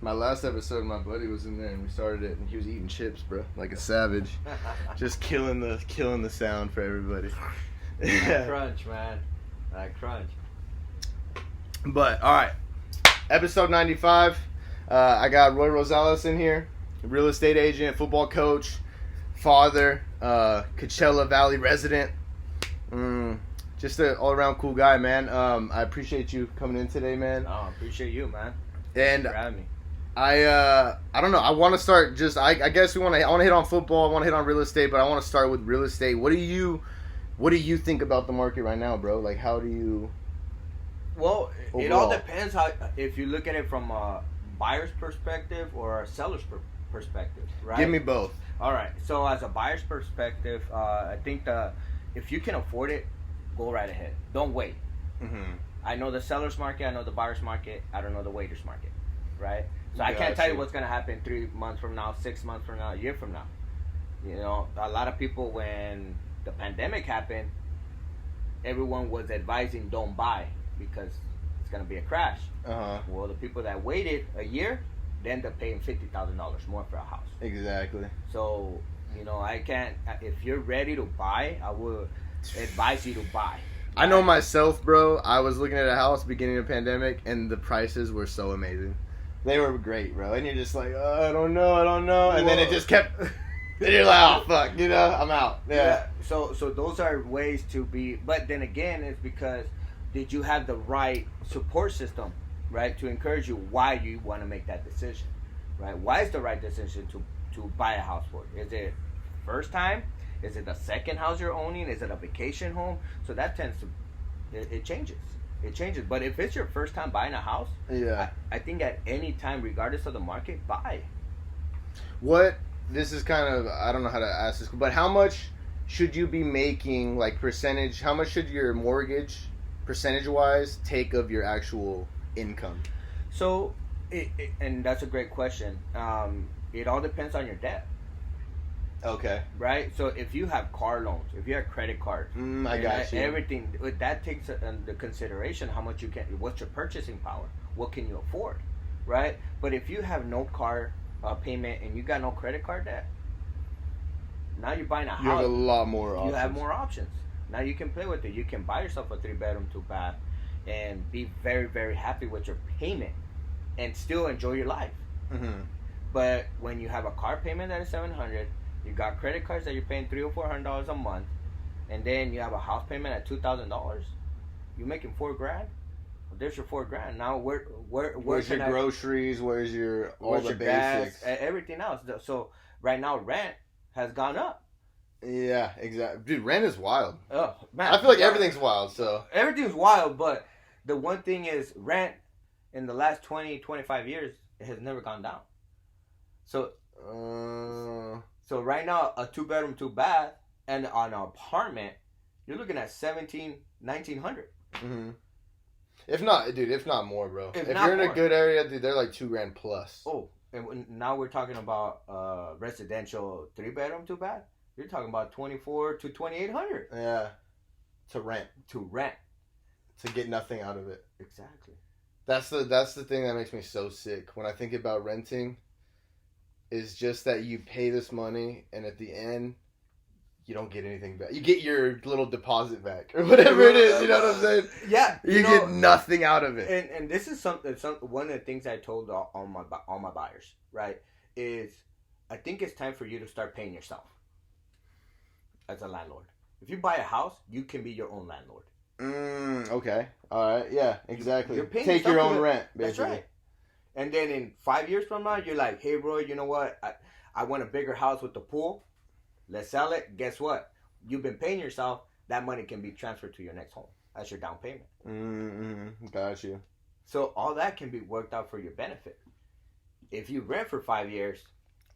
My last episode, my buddy was in there and we started it, and he was eating chips, bro, like a savage, just killing the sound for everybody. Yeah. Crunch, man. Crunch. But all right, episode 95. I got Roy Rosales in here, real estate agent, football coach, father, Coachella Valley resident. Just an all-around cool guy, man. I appreciate you coming in today, man. Oh, I appreciate you, man. And Thanks for having me. I don't know. I want to start just. I guess I want to hit on football. I want to hit on real estate, but I want to start with real estate. What do you think about the market right now, bro? Like, how do you? Well, overall? It all depends how if you look at it from a buyer's perspective or a seller's perspective, right? Give me both. All right. So as a buyer's perspective, I think if you can afford it, go right ahead. Don't wait. Mm-hmm. I know the seller's market. I know the buyer's market. I don't know the waiter's market, right? So I can't tell you what's going to happen 3 months from now, 6 months from now, a year from now. You know, a lot of people, when the pandemic happened, everyone was advising don't buy because it's going to be a crash. Uh-huh. Well, the people that waited a year, they end up paying $50,000 more for a house. Exactly. So, you know, I can't, if you're ready to buy, I would advise you to buy. I know myself, bro. I was looking at a house beginning of the pandemic, and the prices were so amazing. They were great, bro. And you're just like, oh, I don't know. And then it just kept... And you're like, oh, fuck, you know, I'm out. Yeah. So those are ways to be... But then again, it's because did you have the right support system, right, to encourage you why you want to make that decision, right? Why is the right decision to buy a house for? Is it first time? Is it the second house you're owning? Is it a vacation home? So that tends to... It changes. It changes. But if it's your first time buying a house, yeah, I think at any time, regardless of the market, buy. This is kind of, I don't know how to ask this, but how much should you be making, like percentage, how much should your mortgage, percentage-wise, take of your actual income? So, and that's a great question. It all depends on your debt. Okay. Right? So if you have car loans, if you have credit cards, I got you. Everything, that takes into consideration how much you can, what's your purchasing power? What can you afford? Right? But if you have no car payment and you got no credit card debt, now you're buying a house. You have a lot more options. You have more options. Now you can play with it. You can buy yourself a 3-bedroom, 2-bath and be very, very happy with your payment and still enjoy your life. Mm-hmm. But when you have a car payment that is $700, you got credit cards that you're paying $300 or $400 a month, and then you have a house payment at $2,000. You're making $4,000. Well, there's your $4,000. Now where's your groceries? Where's your all the basics? Gas, everything else. So right now rent has gone up. Yeah, exactly. Dude, rent is wild. Oh man, I feel like everything's wild. So everything's wild, but the one thing is rent in the last 20, 25 years it has never gone down. So. So right now, a 2-bedroom, 2-bath, and an apartment, you're looking at $1,900. Mm-hmm. If not more, bro. If you're in a good area, dude, they're like $2,000 plus. Oh, and now we're talking about residential 3-bedroom, 2-bath. You're talking about $2,400 to $2,800. Yeah, to rent. To get nothing out of it. Exactly. That's the thing that makes me so sick when I think about renting. Is just that you pay this money and at the end you don't get anything back. You get your little deposit back or whatever it is. You know what I'm saying? Yeah. You get nothing out of it. And this is one of the things I told all my buyers, right? Is I think it's time for you to start paying yourself as a landlord. If you buy a house, you can be your own landlord. Okay. All right. Yeah. Exactly. You're paying Take your own rent. Basically. That's right. And then in 5 years from now, you're like, hey, Roy, you know what? I want a bigger house with the pool. Let's sell it. Guess what? You've been paying yourself. That money can be transferred to your next home. That's your down payment. Mm-hmm. Got you. So all that can be worked out for your benefit. If you rent for 5 years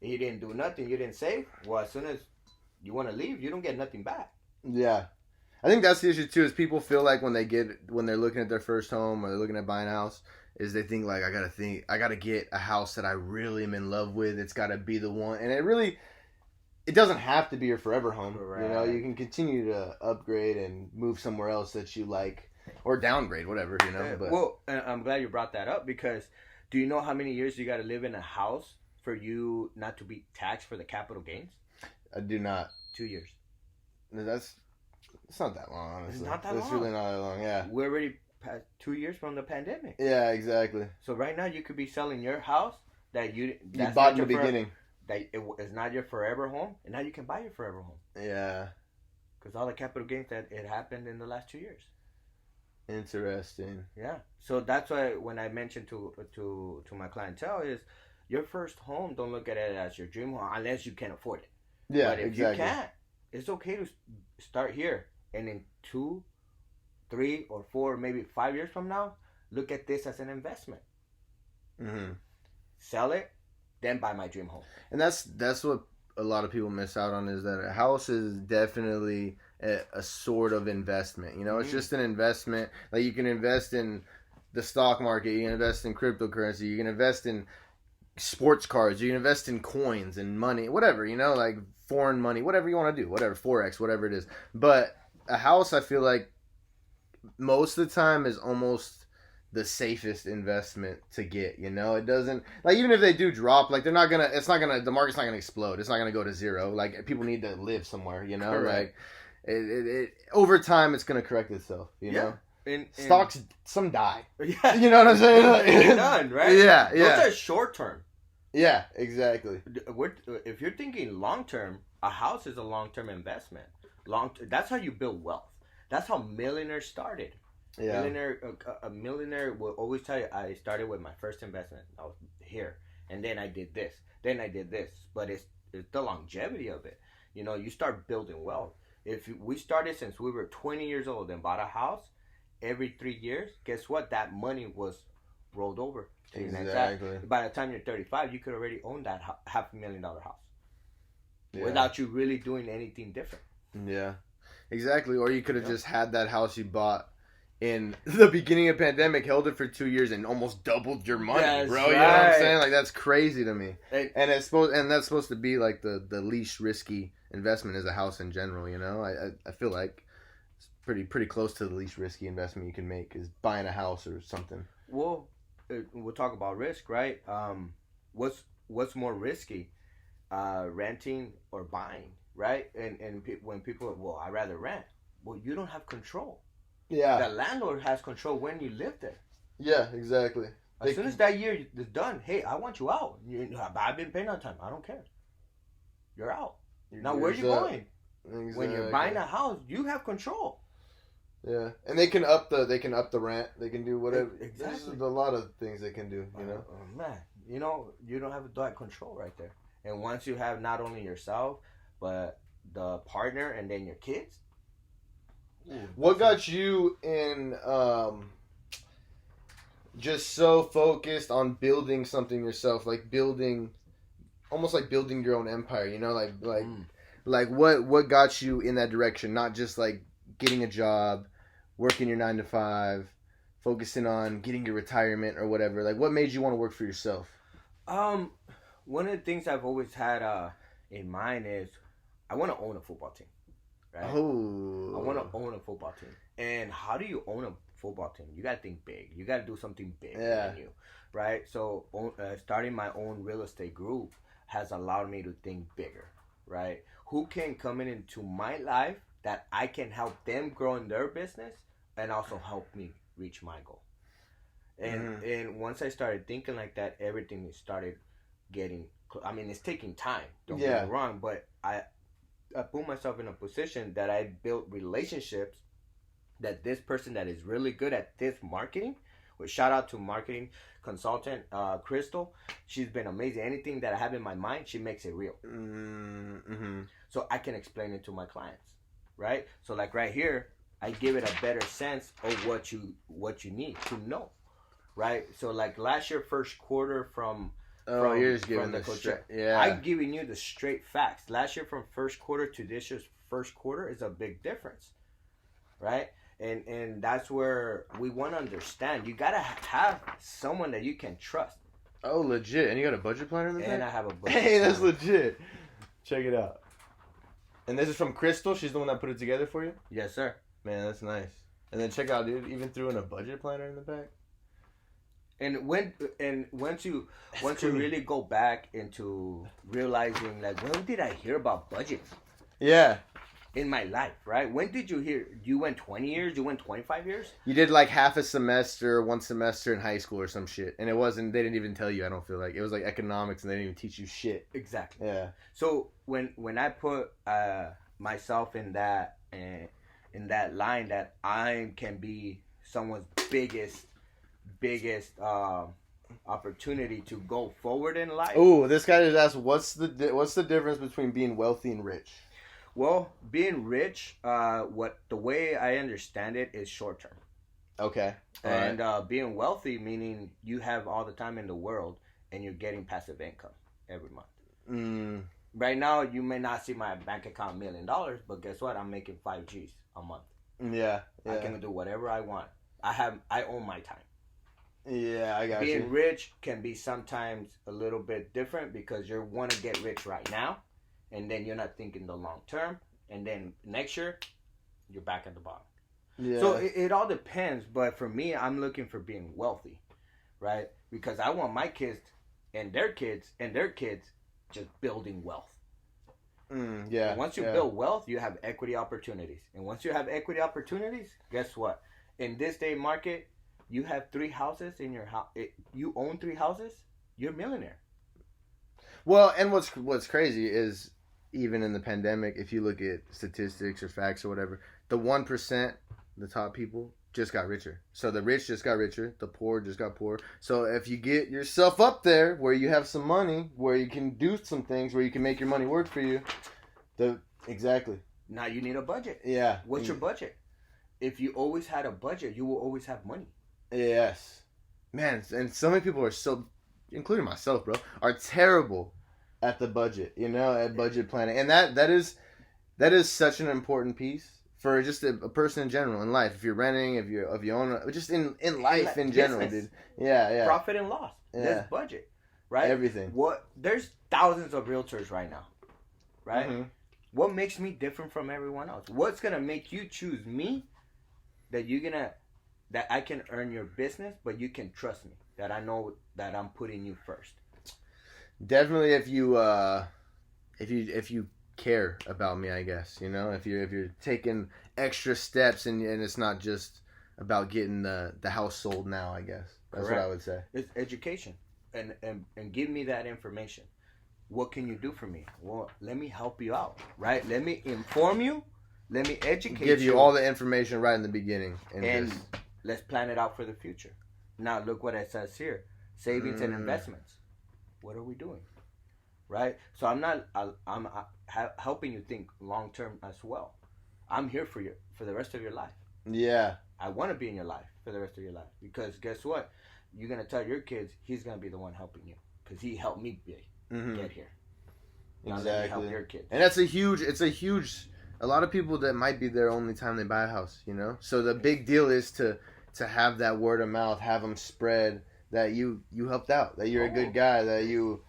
and you didn't do nothing, you didn't save, well, as soon as you want to leave, you don't get nothing back. Yeah. I think that's the issue, too, is people feel like when they're looking at their first home or they're looking at buying a house, is they think like I gotta get a house that I really am in love with. It's gotta be the one, and it doesn't have to be your forever home. Right. You know, you can continue to upgrade and move somewhere else that you like, or downgrade, whatever. You know. But. Well, I'm glad you brought that up because Do you know how many years you got to live in a house for you not to be taxed for the capital gains? I do not. 2 years. It's not that long, honestly. It's not that long. It's really not that long, yeah. We're already past 2 years from the pandemic. Yeah, exactly. So right now you could be selling your house that you bought in the beginning. That is not your forever home, and now you can buy your forever home. Yeah. Because all the capital gains that it happened in the last 2 years. Interesting. Yeah. So that's why when I mentioned to my clientele is your first home, don't look at it as your dream home unless you can afford it. Yeah, but if exactly. you can't, it's okay to start here, and in 2, 3, or 4, maybe 5 years from now, look at this as an investment. Mm-hmm. Sell it, then buy my dream home. And that's what a lot of people miss out on, is that a house is definitely a sort of investment. You know, it's just an investment. Like, you can invest in the stock market, you can invest in cryptocurrency, you can invest in sports cards, you can invest in coins and money, whatever, you know, like foreign money, whatever you want to do, whatever, Forex, whatever it is. But a house, I feel like most of the time is almost the safest investment to get, you know. It doesn't, like, even if they do drop, like, the market's not gonna explode, it's not gonna go to zero. Like, people need to live somewhere, you know. Correct. Like it over time it's gonna correct itself, you know. Stocks, some die. Yeah. You know what I'm saying? They're done, right? Yeah. Those are short term. Yeah, exactly. If you're thinking long term, a house is a long term investment. That's how you build wealth. That's how millionaires started. Yeah. A millionaire will always tell you, I started with my first investment. I was here, and then I did this, But it's the longevity of it. You know, you start building wealth. If we started since we were 20 years old and bought a house, every 3 years, guess what? That money was rolled over. Exactly. By the time you're 35, you could already own that $500,000 house without you really doing anything different. Yeah, exactly. Or you could have just had that house you bought in the beginning of pandemic, held it for 2 years, and almost doubled your money, bro. Right. You know what I'm saying? Like, that's crazy to me. And that's supposed to be like the least risky investment is a house in general. You know, I feel like it's pretty close to the least risky investment you can make is buying a house or something. Well, we'll talk about risk, right? What's more risky, renting or buying, right? And when people, well, I'd rather rent. Well, you don't have control. Yeah. The landlord has control when you live there. Yeah, exactly. As soon as that year is done, hey, I want you out. I've been paying on time. I don't care. You're out. Now, where are you going? Exactly. When you're buying a house, you have control. Yeah, and they can up the rent. They can do whatever. Exactly. There's a lot of things they can do. You know, man. You know, you don't have that control right there. And once you have not only yourself but the partner and then your kids. What got you in just so focused on building something yourself, like almost like building your own empire, you know, like what got you in that direction, not just like getting a job, working your 9 to 5, focusing on getting your retirement or whatever? Like, what made you want to work for yourself? One of the things I've always had in mind is I want to own a football team. Right? Oh. I want to own a football team. And how do you own a football team? You got to think big. You got to do something big than you, right? So starting my own real estate group has allowed me to think bigger, right? Who can come into my life that I can help them grow in their business and also help me reach my goal. And once I started thinking like that, everything started getting, I mean, it's taking time, don't get me wrong, but I put myself in a position that I built relationships that this person that is really good at this marketing, which shout out to marketing consultant Crystal, she's been amazing. Anything that I have in my mind, she makes it real. Mm-hmm. So I can explain it to my clients, right? So like right here, I give it a better sense of what you need to know, right? So like last year first quarter from you're just giving the Coachella. I'm giving you the straight facts. Last year from first quarter to this year's first quarter is a big difference, right? And that's where we want to understand. You gotta have someone that you can trust. Oh, legit! And you got a budget planner in the back? And I have a budget. Hey, that's legit. Check it out. And this is from Crystal. She's the one that put it together for you. Yes, sir. Man, that's nice. And then check out, dude. Even threw in a budget planner in the back. And once you really go back into realizing, like, when did I hear about budgets? Yeah. In my life, right? When did you hear? You went 20 years? You went 25 years? You did like half a semester, one semester in high school or some shit. And it wasn't, they didn't even tell you, I don't feel like. It was like economics and they didn't even teach you shit. Exactly. Yeah. So when I put myself in that line that I can be someone's biggest opportunity to go forward in life. Oh, this guy just asked, what's the difference between being wealthy and rich? Well, being rich, the way I understand it is short term. Okay. And being wealthy, meaning you have all the time in the world and you're getting passive income every month. Right now, you may not see my bank account $1 million, but guess what? I'm making 5 G's a month. Yeah. I can do whatever I want. I own my time. Yeah, I got you. Being rich can be sometimes a little bit different because you want to get rich right now, and then you're not thinking the long term, and then next year, you're back at the bottom. Yeah. So it all depends, but for me, I'm looking for being wealthy, right? Because I want my kids and their kids just building wealth. Yeah. And once you build wealth, you have equity opportunities. And once you have equity opportunities, guess what? In this day market, you have 3 houses in your house. You own 3 houses, you're a millionaire. Well, and what's crazy is even in the pandemic, if you look at statistics or facts or whatever, the 1%, the top people, just got richer. So the rich just got richer, the poor just got poorer. So if you get yourself up there where you have some money, where you can do some things, where you can make your money work for you, exactly. Now you need a budget. Yeah. What's your budget? If you always had a budget, you will always have money. Yes. Man, and so many people are so, including myself, bro, are terrible at the budget, at budget planning. And that is such an important piece for just a person in general in life. If you're renting, if you own, just in life in general, dude. Yeah. Profit and loss. Yeah. There's budget, right? Everything. There's thousands of realtors right now, right? Mm-hmm. What makes me different from everyone else? What's gonna make you choose me? That I can earn your business, but you can trust me. That I know that I'm putting you first. Definitely, if you care about me, I guess, if you're taking extra steps and it's not just about getting the house sold now, I guess that's Correct. What I would say. It's education, and give me that information. What can you do for me? Well, let me help you out, right? Let me inform you. Let me educate you. Give you all the information right in the beginning, and let's plan it out for the future. Now look what it says here: savings and investments. What are we doing? Right? So I'm helping you think long term as well. I'm here for you for the rest of your life. Yeah. I want to be in your life for the rest of your life because guess what? You're gonna tell your kids he's gonna be the one helping you because he helped me get here. Now exactly. Help your kids. And it's a huge. A lot of people that might be their only time they buy a house. So the big deal is to have that word of mouth, have them spread that you helped out, that you're a good guy, that you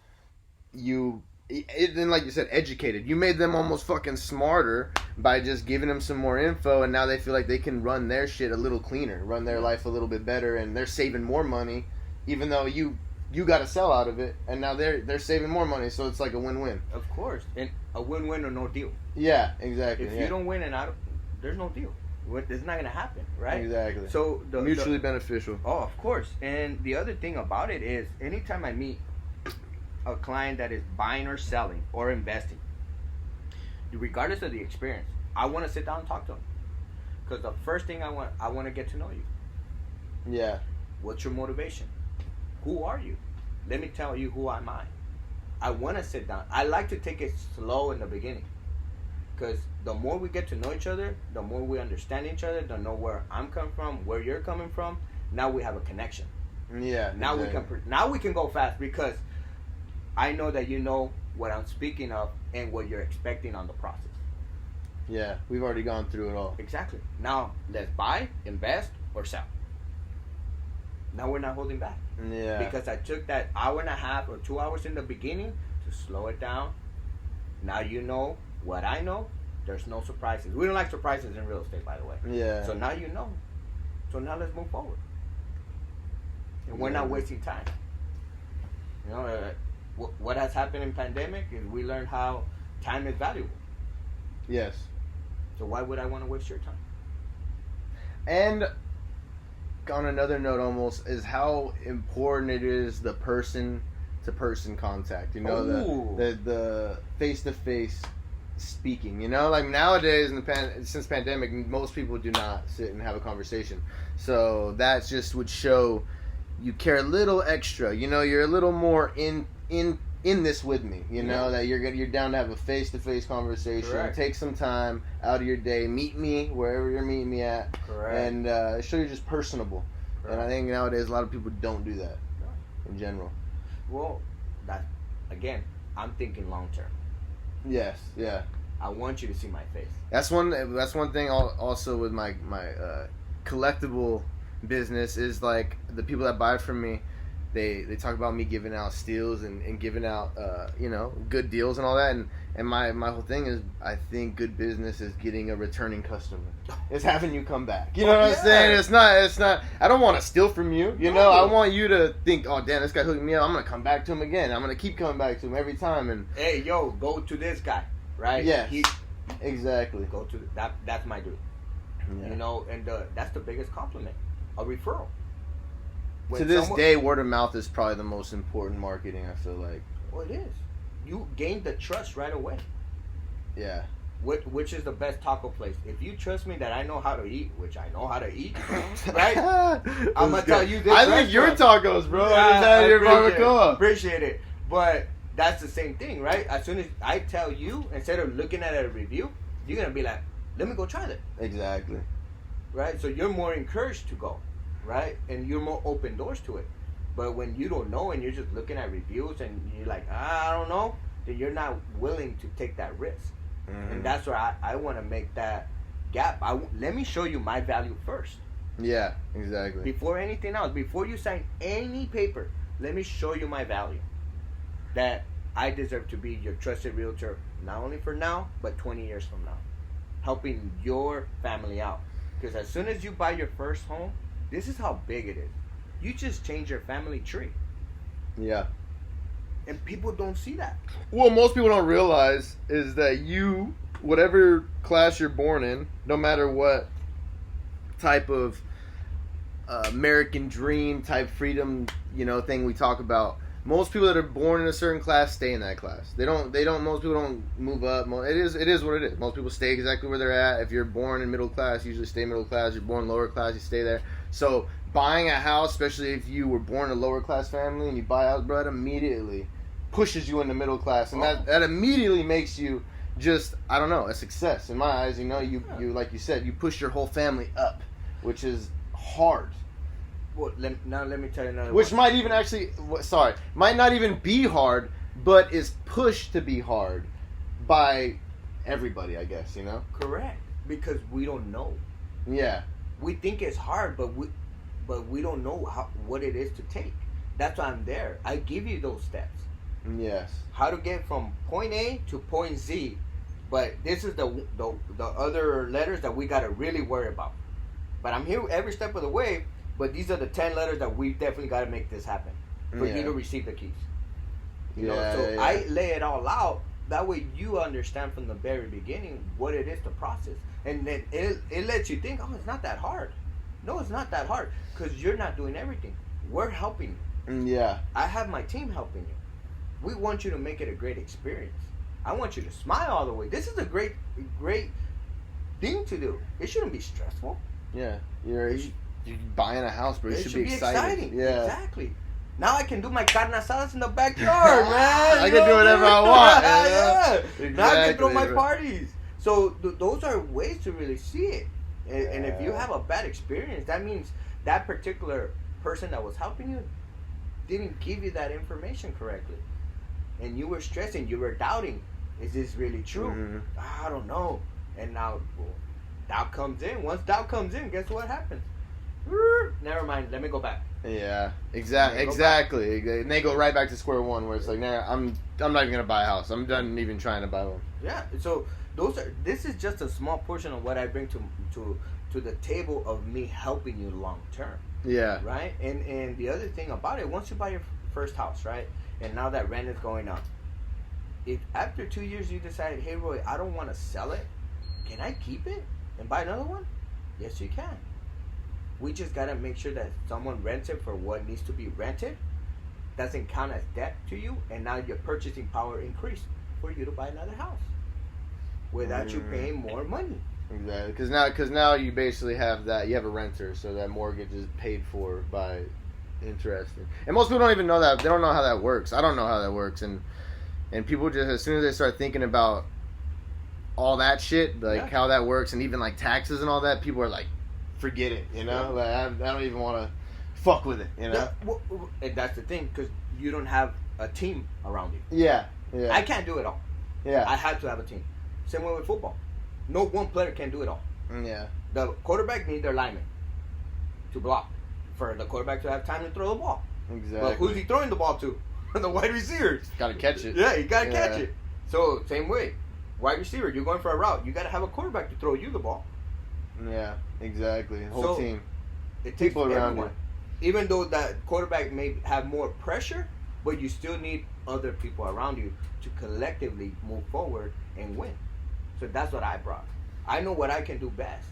then like you said, educated. You made them almost fucking smarter by just giving them some more info, and now they feel like they can run their shit a little cleaner, run their life a little bit better, and they're saving more money, even though you got to sell out of it, and now they're saving more money, so it's like a win-win. Of course, and a win-win or no deal. Yeah, exactly. If you don't win there's no deal. It's not going to happen, right? Exactly. So mutually beneficial. Oh, of course. And the other thing about it is, anytime I meet a client that is buying or selling or investing, regardless of the experience, I want to sit down and talk to them. Because the first thing I want to get to know you. Yeah. What's your motivation? Who are you? Let me tell you who am I. I want to sit down. I like to take it slow in the beginning. Because the more we get to know each other, the more we understand each other, the know where I'm coming from, where you're coming from. Now we have a connection. Yeah. Now we can go fast because I know that you know what I'm speaking of and what you're expecting on the process. Yeah, we've already gone through it all. Exactly. Now let's buy, invest, or sell. Now we're not holding back. Yeah. Because I took that hour and a half or 2 hours in the beginning to slow it down. Now you know what I know. There's no surprises. We don't like surprises in real estate, by the way. Yeah. So now you know. So now let's move forward. and we're not wasting time. You know, what has happened in pandemic is we learned how time is valuable. Yes. So why would I want to waste your time? And on another note, almost, is how important it is the person-to-person contact. You know, the face-to-face speaking. You know, like nowadays since pandemic, most people do not sit and have a conversation. So that just would show you care a little extra. You know, you're a little more in this with me. You know, that you're down to have a face-to-face conversation. Correct. Take some time out of your day. Meet me wherever you're meeting me at. Correct. And show you're just personable. Correct. And I think nowadays a lot of people don't do that in general. Well, that again, I'm thinking long term. Yes. Yeah. I want you to see my face. That's one thing. Also with my collectible business is like the people that buy it from me. They talk about me giving out steals and giving out good deals and all that, and my whole thing is, I think good business is getting a returning customer. It's having you come back. You know what I'm saying? It's not. I don't want to steal from you. You know, I want you to think, oh damn, this guy hooked me up. I'm gonna come back to him again. I'm gonna keep coming back to him every time. And hey, yo, go to this guy, right? Yeah, exactly. Go to that. That's my dude. Yeah. You know, and that's the biggest compliment, a referral. To this day, word of mouth is probably the most important marketing, I feel like. Well, it is. You gain the trust right away. Yeah. Which is the best taco place? If you trust me that I know how to eat, which I know how to eat, right? I'm going to tell you this. I think your tacos, bro. Yeah, your barbacoa. Appreciate it. But that's the same thing, right? As soon as I tell you, instead of looking at a review, you're going to be like, let me go try that. Exactly. Right? So you're more encouraged to go. Right? And you're more open doors to it. But when you don't know and you're just looking at reviews and you're like, I don't know, then you're not willing to take that risk. Mm-hmm. And that's where I want to make that gap. Let me show you my value first. Yeah, exactly. Before anything else, before you sign any paper, let me show you my value. That I deserve to be your trusted realtor, not only for now, but 20 years from now. Helping your family out. Because as soon as you buy your first home, this is how big it is. You just change your family tree. Yeah. And people don't see that. Well, most people don't realize is that whatever class you're born in, no matter what type of American dream type freedom, thing we talk about, most people that are born in a certain class stay in that class. Most people don't move up. It is what it is. Most people stay exactly where they're at. If you're born in middle class, you usually stay middle class. You're born lower class, you stay there. So buying a house, especially if you were born in a lower class family and you buy a house, bro, that immediately pushes you into middle class. And that immediately makes you just, I don't know, a success in my eyes. You like you said, you push your whole family up, which is hard. Well, let me tell you another Which one. might not even be hard, but is pushed to be hard by everybody, I guess, Correct. Because we don't know. Yeah. We think it's hard, but we don't know what it is to take. That's why I'm there. I give you those steps. Yes. How to get from point A to point Z, but this is the other letters that we got to really worry about. But I'm here every step of the way. But these are the 10 letters that we definitely got to make this happen for you to receive the keys. I lay it all out. That way you understand from the very beginning what it is to process. And then it lets you think, it's not that hard. No, it's not that hard because you're not doing everything. We're helping you. Yeah. I have my team helping you. We want you to make it a great experience. I want you to smile all the way. This is a great thing to do. It shouldn't be stressful. Yeah. You're buying a house, bro. It should be exciting. Yeah. Exactly. Now I can do my carne asadas in the backyard, man. I can do whatever I want. Yeah. Exactly, Now I can throw my parties. So those are ways to really see it. And if you have a bad experience, that means that particular person that was helping you didn't give you that information correctly. And you were stressing, you were doubting, is this really true? Mm-hmm. I don't know. And now doubt comes in. Once doubt comes in, guess what happens? Never mind, let me go back. Yeah, exactly. And they go right back to square one, where it's like, nah, I'm not even gonna buy a house. I'm done even trying to buy one. Yeah. So this is just a small portion of what I bring to to the table of me helping you long term. Yeah. Right? And the other thing about it, once you buy your first house, right? And now that rent is going up, if after 2 years you decide, hey Roy, I don't want to sell it, can I keep it and buy another one? Yes, you can. We just gotta make sure that someone rents it for what needs to be rented, doesn't count as debt to you, and now your purchasing power increased for you to buy another house without you paying more money. Exactly, because now you basically have that, you have a renter, so that mortgage is paid for by interest. And most people don't even know that. They don't know how that works. I don't know how that works, and people just, as soon as they start thinking about all that shit, like how that works, and even like taxes and all that, people are like, forget it, you know? Like I don't even want to fuck with it, you know? And that's the thing, because you don't have a team around you. Yeah. I can't do it all. Yeah. I have to have a team. Same way with football. No one player can do it all. Yeah. The quarterback needs their lineman to block for the quarterback to have time to throw the ball. Exactly. But who's he throwing the ball to? The wide receivers. Got to catch it. Yeah, you got to catch it. So, same way. Wide receiver, you're going for a route. You got to have a quarterback to throw you the ball. Yeah, exactly. Whole team. It takes people around you. Even though that quarterback may have more pressure, but you still need other people around you to collectively move forward and win. So that's what I brought. I know what I can do best.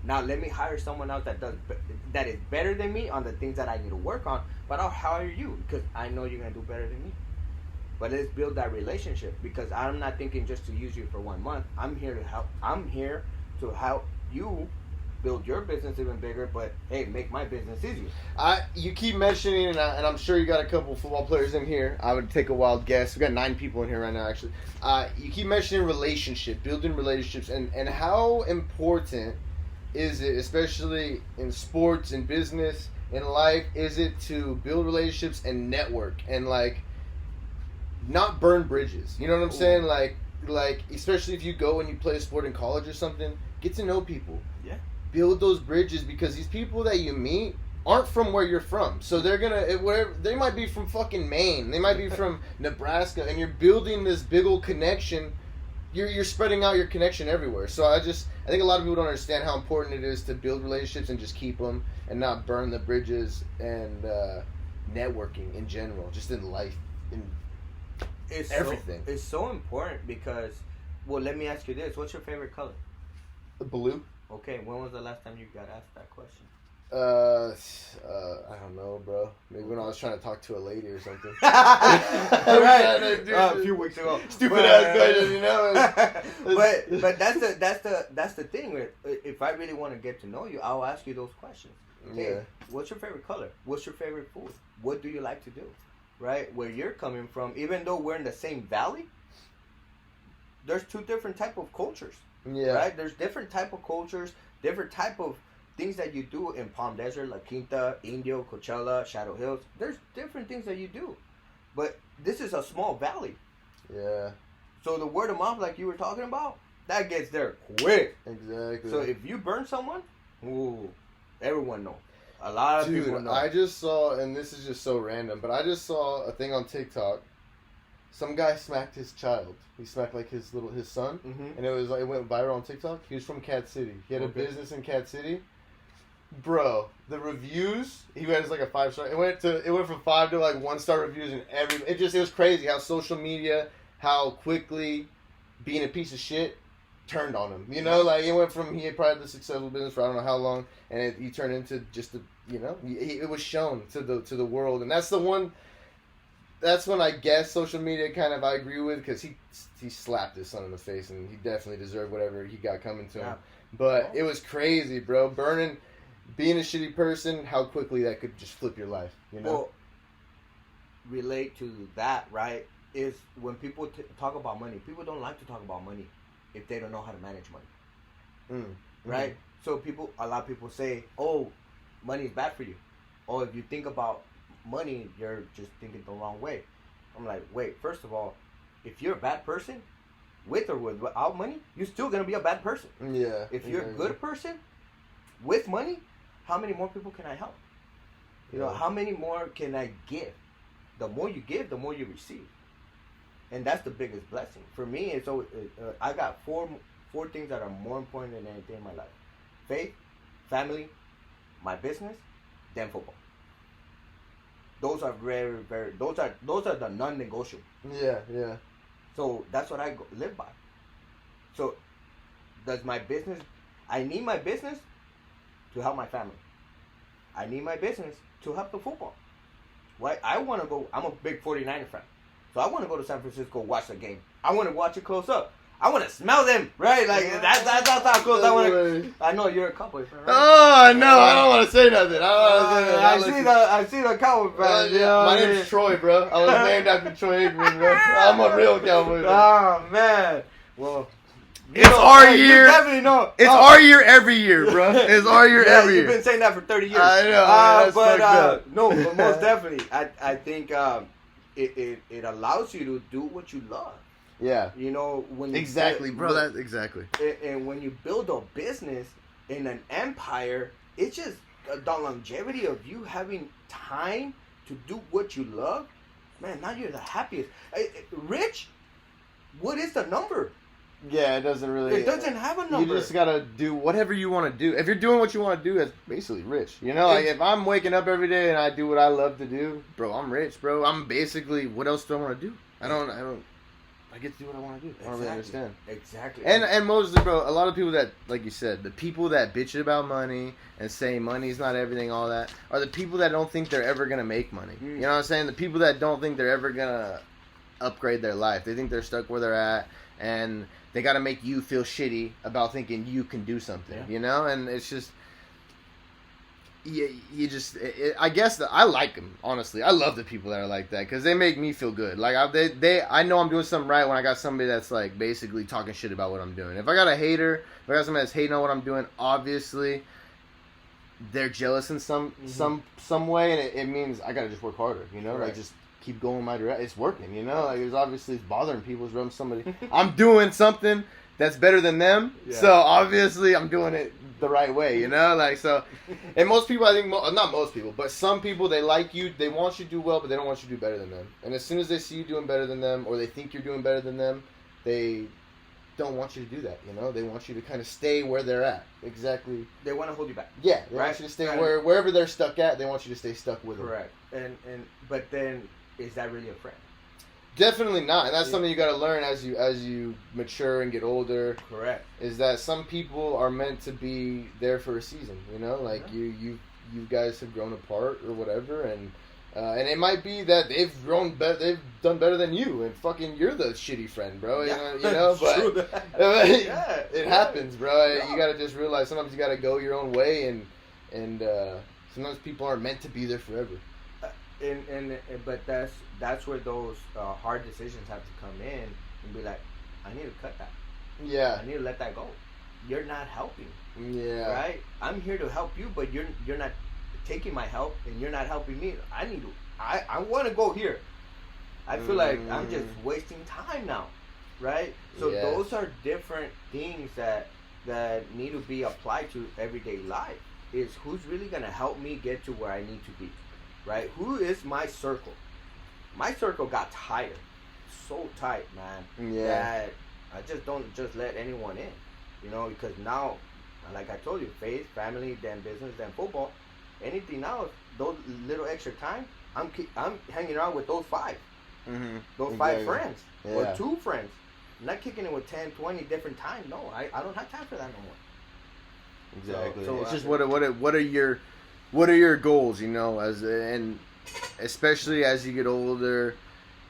Now let me hire someone else that is better than me on the things that I need to work on. But I'll hire you because I know you're gonna do better than me. But let's build that relationship, because I'm not thinking just to use you for 1 month. I'm here to help. I'm here to help you build your business even bigger, but hey, make my business easier. You keep mentioning, and I'm sure you got a couple football players in here. I would take a wild guess. We got 9 people in here right now, actually. You keep mentioning building relationships, and how important is it, especially in sports, in business, in life, is it to build relationships and network and like not burn bridges? You know what I'm saying? Like especially if you go and you play a sport in college or something, get to know people. Yeah. Build those bridges, because these people that you meet aren't from where you're from. So they're they might be from fucking Maine. They might be from Nebraska, and you're building this big old connection. You're spreading out your connection everywhere. So I think a lot of people don't understand how important it is to build relationships and just keep them and not burn the bridges, and networking in general, just in life, It's everything. It's so important because, well, let me ask you this. What's your favorite color? Blue. Okay, when was the last time you got asked that question? I don't know, bro. Maybe when I was trying to talk to a lady or something. Right. A few weeks ago. Stupid ass question, you know. But that's the thing. If I really want to get to know you, I'll ask you those questions. Hey, Yeah. what's your favorite color? What's your favorite food? What do you like to do? Right? Where you're coming from, even though we're in the same valley, there's 2 different type of cultures. Yeah. Right? There's different type of cultures, different type of things that you do in Palm Desert, La Quinta, Indio, Coachella, Shadow Hills. There's different things that you do. But this is a small valley. Yeah. So the word of mouth, like you were talking about, that gets there quick. Exactly. So if you burn someone, ooh, everyone knows. A lot of people know. I just saw, and this is just so random, but I just saw a thing on TikTok. Some guy smacked his child. He smacked like his son, and it went viral on TikTok. He was from Cat City. He had a business in Cat City. Bro, the reviews, he had like a 5-star. It went from 5 to like 1-star reviews, and it was crazy how social media, how quickly being a piece of shit turned on him. You know, like it went from, he had probably had a successful business for I don't know how long, and he turned into just it was shown to the world, and that's the one. That's when I guess social media kind of I agree with, because he slapped his son in the face, and he definitely deserved whatever he got coming to him. But it was crazy, bro. Being a shitty person, how quickly that could just flip your life, you know? Well, relate to that, right, is when people talk about money, people don't like to talk about money if they don't know how to manage money. Right? So a lot of people say, oh, money is bad for you. Oh, if you think about money, you're just thinking the wrong way. I'm like, wait, first of all, if you're a bad person, with or without money, you're still going to be a bad person. Yeah. If you're a good person, with money, how many more people can I help? You know, how many more can I give? The more you give, the more you receive. And that's the biggest blessing. For me, it's always, I got four things that are more important than anything in my life. Faith, family, my business, then football. Those are very, very. Those are the non-negotiable. Yeah, yeah. So that's what I live by. So, does my business? I need my business to help my family. I need my business to help the football. Why? I want to go. I'm a big 49er fan, so I want to go to San Francisco, watch the game. I want to watch it close up. I want to smell them, right? Like that's how close I want to. I know you're a Cowboy fan, right? Oh no, I don't want to say nothing. I see the Cowboy fan. My name's Troy, bro. I was named after Troy Aikman, bro. I'm a real Cowboy fan. Oh man, well. It's our year. You definitely know. It's our year every year, bro. It's our year every year. You've been saying that for 30 years. I know. But most definitely, I think it allows you to do what you love. Yeah. You know when you exactly, bro. That's exactly. And when you build a business in an empire, it's just the longevity of you having time to do what you love. Man, now you're the happiest. Rich. What is the number? Yeah, it doesn't really. It doesn't have a number. You just gotta do whatever you want to do. If you're doing what you want to do, that's basically rich. You know, like if I'm waking up every day and I do what I love to do, bro, I'm rich, bro. I'm basically. What else do I want to do? I don't. I get to do what I want to do. I don't really understand. Exactly. And mostly, bro, a lot of people that, like you said, the people that bitch about money and say money's not everything, all that, are the people that don't think they're ever gonna make money. You know what I'm saying? The people that don't think they're ever gonna upgrade their life. They think they're stuck where they're at, and they got to make you feel shitty about thinking you can do something, you know? And it's just, I guess I like them, honestly. I love the people that are like that because they make me feel good. Like, I know I'm doing something right when I got somebody that's, like, basically talking shit about what I'm doing. If I got a hater, if I got somebody that's hating on what I'm doing, obviously they're jealous in some way, and it means I got to just work harder, you know? Right. Like, just keep going my direction. It's working, you know? Like, it's bothering people. It's rubbing somebody. I'm doing something that's better than them, so obviously I'm doing it the right way, you know? Like, so, and most people, I think, not most people, but some people, they like you, they want you to do well, but they don't want you to do better than them. And as soon as they see you doing better than them, or they think you're doing better than them, they don't want you to do that, you know? They want you to kind of stay where they're at. Exactly. They want to hold you back. Yeah, they want you to stay wherever they're stuck at, they want you to stay stuck with them. Correct. But then, is that really a friend? Definitely not, and that's something you got to learn as you mature and get older. Correct. Is that some people are meant to be there for a season, you know? Like you guys have grown apart or whatever, and it might be that they've done better than you, and fucking you're the shitty friend, bro. Yeah. You know, but it happens, bro. Yeah. You got to just realize sometimes you got to go your own way, and sometimes people aren't meant to be there forever. But that's where those hard decisions have to come in and be like, I need to cut that. Yeah. I need to let that go. You're not helping. Yeah. Right? I'm here to help you, but you're not taking my help, and you're not helping me. I want to go here. I feel like I'm just wasting time now. Right? So those are different things that need to be applied to everyday life. Is who's really going to help me get to where I need to be. Right? Who is my circle? My circle got tired. So tight, man. Yeah. That I just don't let anyone in. You know, because now, like I told you, faith, family, then business, then football. Anything else, those little extra time, I'm hanging out with those five. Mm-hmm. Those five friends. Or 2 friends. I'm not kicking it with 10, 20 different times. No, I don't have time for that no more. Exactly. So it's just what are your goals, you know, and especially as you get older,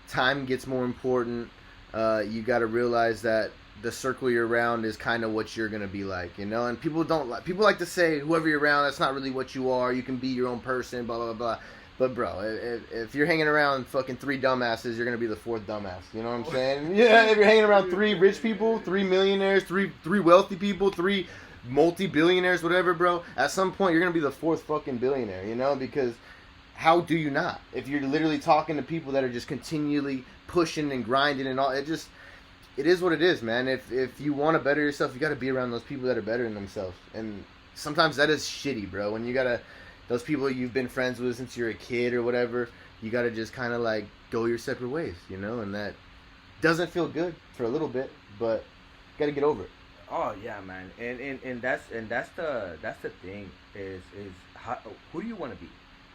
time gets more important. You got to realize that the circle you're around is kind of what you're going to be like, you know, and people like to say whoever you're around, that's not really what you are. You can be your own person, blah, blah, blah. But bro, if you're hanging around fucking 3 dumbasses, you're going to be the 4th dumbass. You know what I'm saying? Yeah, if you're hanging around 3 rich people, 3 millionaires, 3 wealthy people, 3 multi-billionaires, whatever, bro, at some point you're gonna be the 4th fucking billionaire, you know, because how do you not? If you're literally talking to people that are just continually pushing and grinding and all, it is what it is, man. If you want to better yourself, you got to be around those people that are better than themselves, and sometimes that is shitty, bro. When you gotta, those people you've been friends with since you're a kid or whatever, you gotta just kind of like go your separate ways, you know, and that doesn't feel good for a little bit, but you gotta get over it. Oh yeah, man, and that's the thing is how, who do you want to be?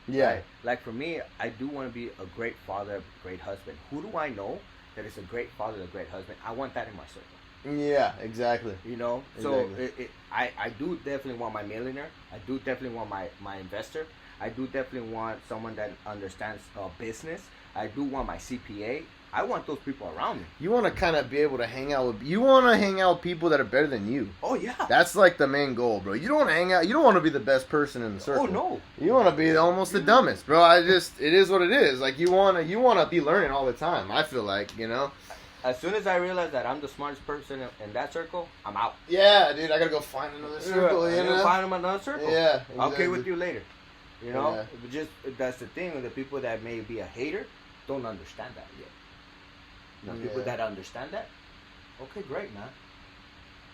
Yeah. Right? Like for me, I do want to be a great father, a great husband. Who do I know that is a great father, a great husband? I want that in my circle. Yeah, exactly. You know, Exactly. so I do definitely want my millionaire. I do definitely want my investor. I do definitely want someone that understands business. I do want my CPA. I want those people around me. You want to kind of be able to hang out with. You want to hang out with people that are better than you. Oh yeah. That's like the main goal, bro. You don't want to hang out. You don't want to be the best person in the circle. Oh no. You want to be almost the dumbest, bro. It is what it is. Like you want to be learning all the time. I feel like, you know. As soon as I realize that I'm the smartest person in that circle, I'm out. Yeah, dude. I gotta go find another circle. You know, find them another circle. Yeah. Exactly. Okay with you later. You know, Yeah. just that's the thing. The people that may be a hater don't understand that yet. The people that understand that, okay, great, man.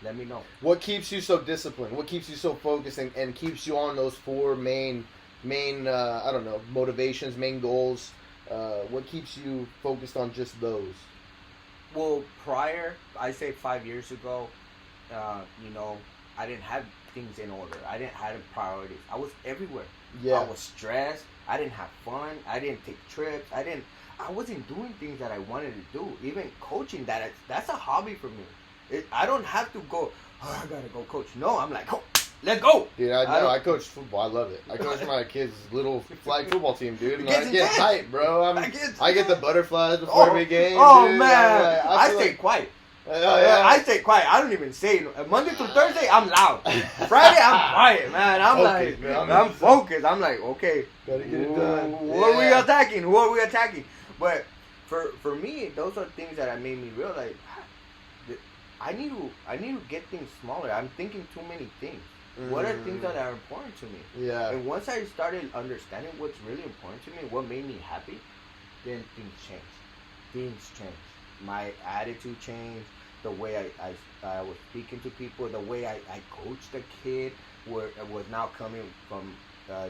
Let me know. What keeps you so disciplined? What keeps you so focused and keeps you on those four main I don't know, motivations, main goals? What keeps you focused on just those? Well, prior, I say 5 years ago, you know, I didn't have things in order. I didn't have priorities. I was everywhere. Yeah. I was stressed. I didn't have fun. I didn't take trips. I wasn't doing things that I wanted to do. Even coaching, that's a hobby for me. I don't have to go, oh, I gotta go coach. No, I'm like, oh, let's go. Dude, I coach football. I love it. I coach my kids' little flag football team, dude. And I get hype, bro. I get the butterflies before every game. Oh, dude. man. I stay like, quiet. yeah. I stay quiet. I don't even say it. Monday through Thursday, I'm loud. Friday, I'm quiet, man. I'm focused. I'm like, okay, gotta get it done. Who are we attacking? Who are we attacking? But for me, those are things that made me realize I need to get things smaller. I'm thinking too many things. What are things that are important to me? Yeah. And once I started understanding what's really important to me, what made me happy, then things changed. My attitude changed. The way I was speaking to people, the way I coached the kid, was now coming from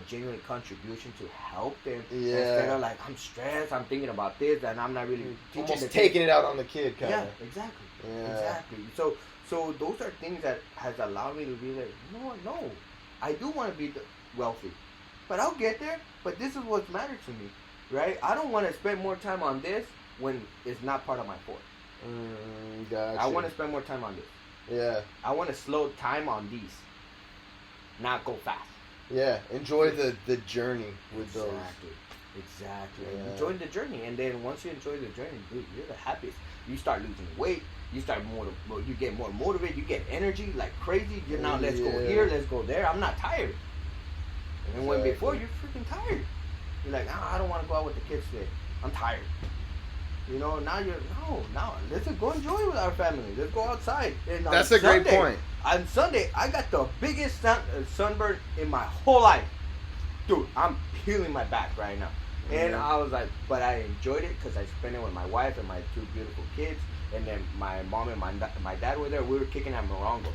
genuine contribution to help them. Yeah. Instead of like, I'm stressed, I'm thinking about this, and I'm not really teaching almost taking it out on the kid, kind of. Yeah, exactly. Yeah. Exactly. So those are things that has allowed me to be like, no, I do want to be wealthy, but I'll get there. But this is what matters to me, right? I don't want to spend more time on this when it's not part of my forte. Gotcha. I want to spend more time on this. Yeah. I want to slow time on these, not go fast. Yeah. Enjoy the journey with those. Exactly. Yeah. Enjoy the journey, and then once you enjoy the journey, dude, you're the happiest. You start losing weight. You get more motivated. You get energy like crazy. You're now let's go here, let's go there. I'm not tired. And when before you're freaking tired, you're like, I don't want to go out with the kids today. I'm tired. You know, now let's go enjoy with our family. Let's go outside. And that's a great point. On Sunday, I got the biggest sunburn in my whole life. Dude, I'm peeling my back right now. And I was like, but I enjoyed it because I spent it with my wife and my two beautiful kids. And then my mom and my dad were there. We were kicking at Morongo.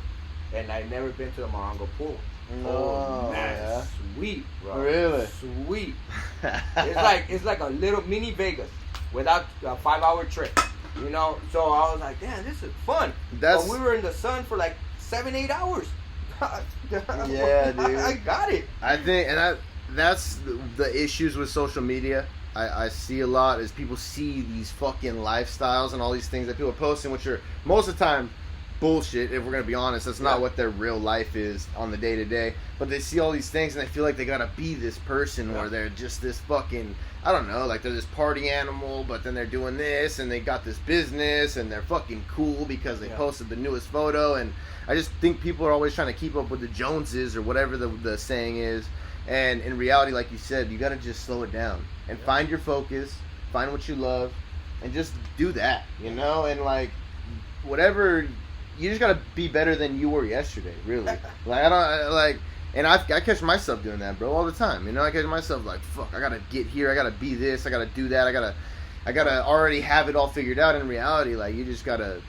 And I'd never been to the Morongo pool. Oh, man. Yeah. Sweet, bro. Really? Sweet. It's like a little mini Vegas without a 5-hour trip. You know? So I was like, damn, this is fun. But we were in the sun for like 7-8 hours. Yeah, dude. I got it. I think, and that's the issues with social media. I see a lot is people see these fucking lifestyles and all these things that people are posting, which are most of the time bullshit. If we're gonna be honest, that's not what their real life is on the day to day. But they see all these things and they feel like they gotta be this person, or they're just this fucking, I don't know, like they're this party animal, but then they're doing this and they got this business and they're fucking cool because they posted the newest photo. And I just think people are always trying to keep up with the Joneses or whatever the saying is. And in reality, like you said, you gotta just slow it down and find your focus, find what you love, and just do that, you know? And like, whatever, you just gotta be better than you were yesterday, really. And I catch myself doing that, bro, all the time. You know, I catch myself like, fuck, I gotta get here, I gotta be this, I gotta do that, I gotta already have it all figured out. In reality, like, you just gotta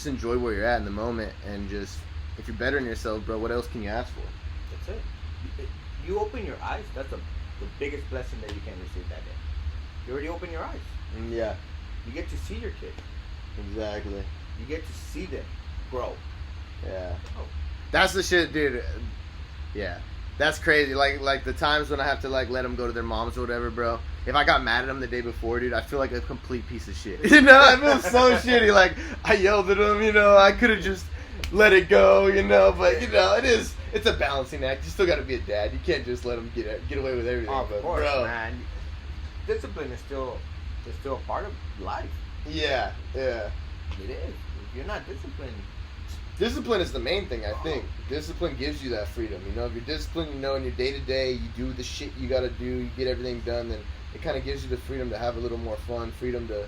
enjoy where you're at in the moment, and just, if you're bettering yourself, bro, what else can you ask for? That's it. You open your eyes, that's the biggest blessing that you can receive that day. You already open your eyes. Yeah. You get to see your kid. Exactly. You get to see them grow. Yeah. That's the shit, dude. Yeah. That's crazy. Like the times when I have to like let them go to their moms or whatever, bro. If I got mad at them the day before, dude, I feel like a complete piece of shit. You know, I feel so shitty. Like I yelled at them, you know. I could have just let it go, you know. But you know, it's a balancing act. You still got to be a dad. You can't just let them get away with everything. Of but, course, bro. man. Discipline is still a part of life. Yeah. It is. If you're not disciplined. Discipline is the main thing, I think. Discipline gives you that freedom. You know, if you're disciplined, you know, in your day-to-day, you do the shit you gotta do, you get everything done, then it kind of gives you the freedom to have a little more fun, freedom to,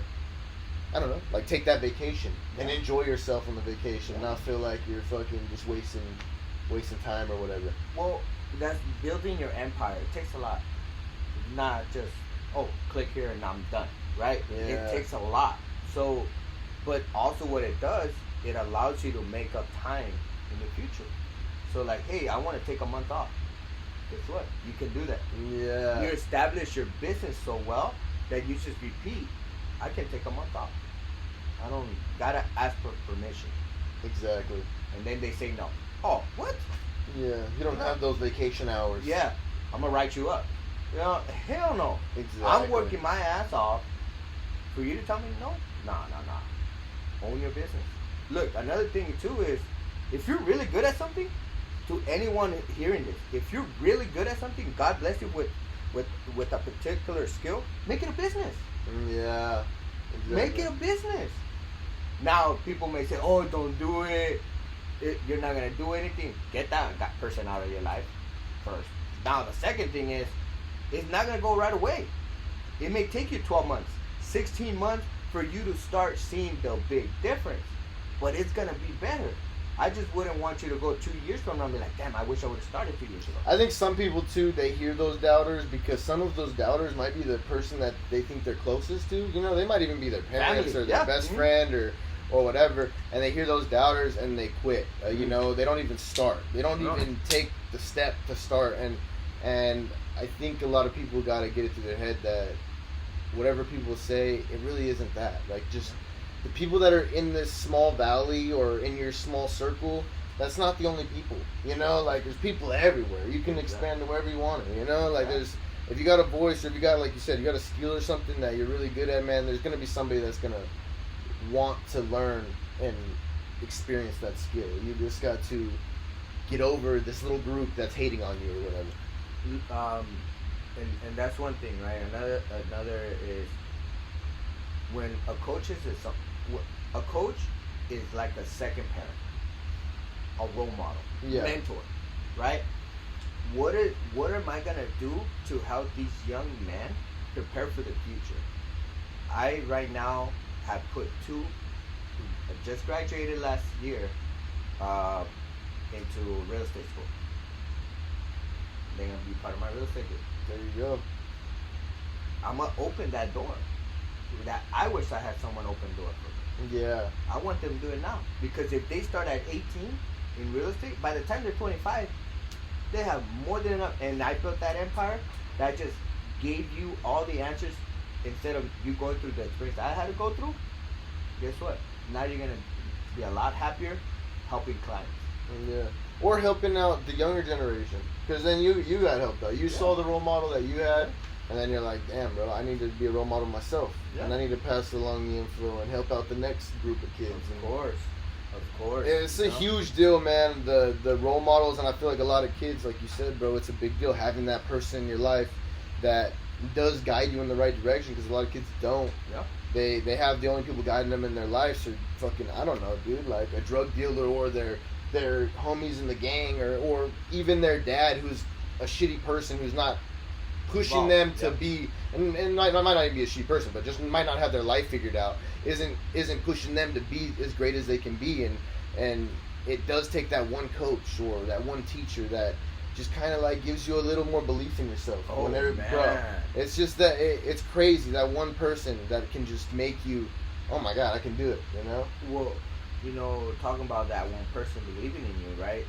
I don't know, like take that vacation and enjoy yourself on the vacation, not feel like you're fucking just wasting time or whatever. Well, that's building your empire. It takes a lot. Not just, click here and I'm done, right? Yeah. It takes a lot. So, but also what it does, it allows you to make up time in the future. So like, hey, I want to take a month off. Guess what? You can do that. Yeah. You establish your business so well that you just repeat, I can take a month off. I don't gotta ask for permission. Exactly. And then they say no. Oh, what? Yeah. You don't have those vacation hours. Yeah. I'm gonna write you up. You know, hell no. Exactly. I'm working my ass off for you to tell me no? Nah. Own your business. Look, another thing too is, if you're really good at something, to anyone hearing this, if you're really good at something, God bless you with a particular skill, make it a business. Yeah. Exactly. Make it a business. Now, people may say, oh, don't do it. You're not going to do anything. Get that person out of your life first. Now, the second thing is, it's not going to go right away. It may take you 12 months, 16 months for you to start seeing the big difference. But it's going to be better. I just wouldn't want you to go 2 years from now and be like, damn, I wish I would have started 2 years ago. I think some people, too, they hear those doubters because some of those doubters might be the person that they think they're closest to. You know, they might even be their parents or their best friend or whatever. And they hear those doubters and they quit. You know, they don't even start. They don't even take the step to start. And I think a lot of people got to get it through their head that whatever people say, it really isn't that. Like, just the people that are in this small valley or in your small circle, that's not the only people. You know, like, there's people everywhere. You can expand to wherever you want to, you know? Like, there's, if you got a voice or if you got, like you said, you got a skill or something that you're really good at, man, there's going to be somebody that's going to want to learn and experience that skill. You just got to get over this little group that's hating on you or whatever. And that's one thing, right? Another is when a coach is like a second parent, a role model, mentor, right? What am I gonna do to help these young men prepare for the future? I right now have put two. I just graduated last year into real estate school. They're gonna be part of my real estate group. There you go. I'm gonna open that door. That I wish I had someone open door for me. Yeah. I want them to do it now because if they start at 18 in real estate, by the time they're 25, they have more than enough. And I built that empire that just gave you all the answers instead of you going through the experience I had to go through. Guess what? Now you're gonna be a lot happier helping clients. Yeah. Or helping out the younger generation. Because then you got helped out. You saw the role model that you had, and then you're like, damn, bro, I need to be a role model myself. Yeah. And I need to pass along the info and help out the next group of kids. Of course. It's a huge deal, man, the role models, and I feel like a lot of kids, like you said, bro, it's a big deal having that person in your life that does guide you in the right direction, because a lot of kids don't. Yeah. They have the only people guiding them in their lives are fucking, I don't know, dude, like a drug dealer or their homies in the gang or even their dad who's a shitty person who's not pushing them to be and might not even be a shitty person but just might not have their life figured out, isn't pushing them to be as great as they can be, and it does take that one coach or that one teacher that just kind of like gives you a little more belief in yourself. Man. Bro, it's just that it's crazy, that one person that can just make you, oh my god, I can do it, you know? Well, you know, talking about that one person believing in you, right?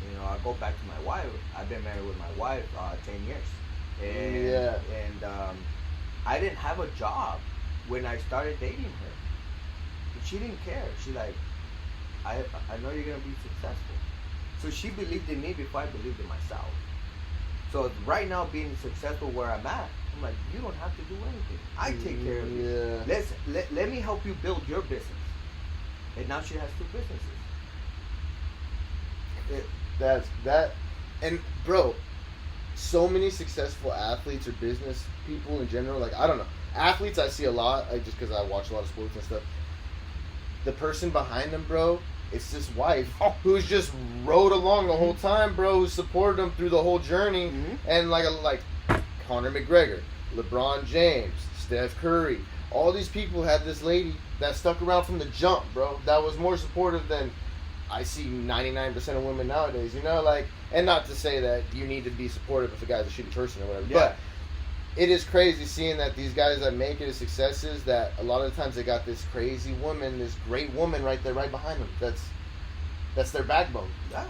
You know, I go back to my wife. I've been married with my wife 10 years. And I didn't have a job when I started dating her. She didn't care. She like, I know you're gonna be successful. So she believed in me before I believed in myself. So right now, being successful where I'm at, I'm like, you don't have to do anything. I take care of you. Yeah. Let me help you build your business. And now she has 2 businesses. That's that, and bro, so many successful athletes or business people in general. Like, I don't know, athletes I see a lot, like, just because I watch a lot of sports and stuff. The person behind them, bro, it's this wife who's just rode along the whole time, bro, who supported them through the whole journey, and like Conor McGregor, LeBron James, Steph Curry, all these people had this lady that stuck around from the jump, bro, that was more supportive than I see 99% of women nowadays, you know, like, and not to say that you need to be supportive if a guy's a shitty person or whatever, but it is crazy seeing that these guys that make it as successes, that a lot of the times they got this crazy woman, this great woman right there, right behind them. That's their backbone. Yeah.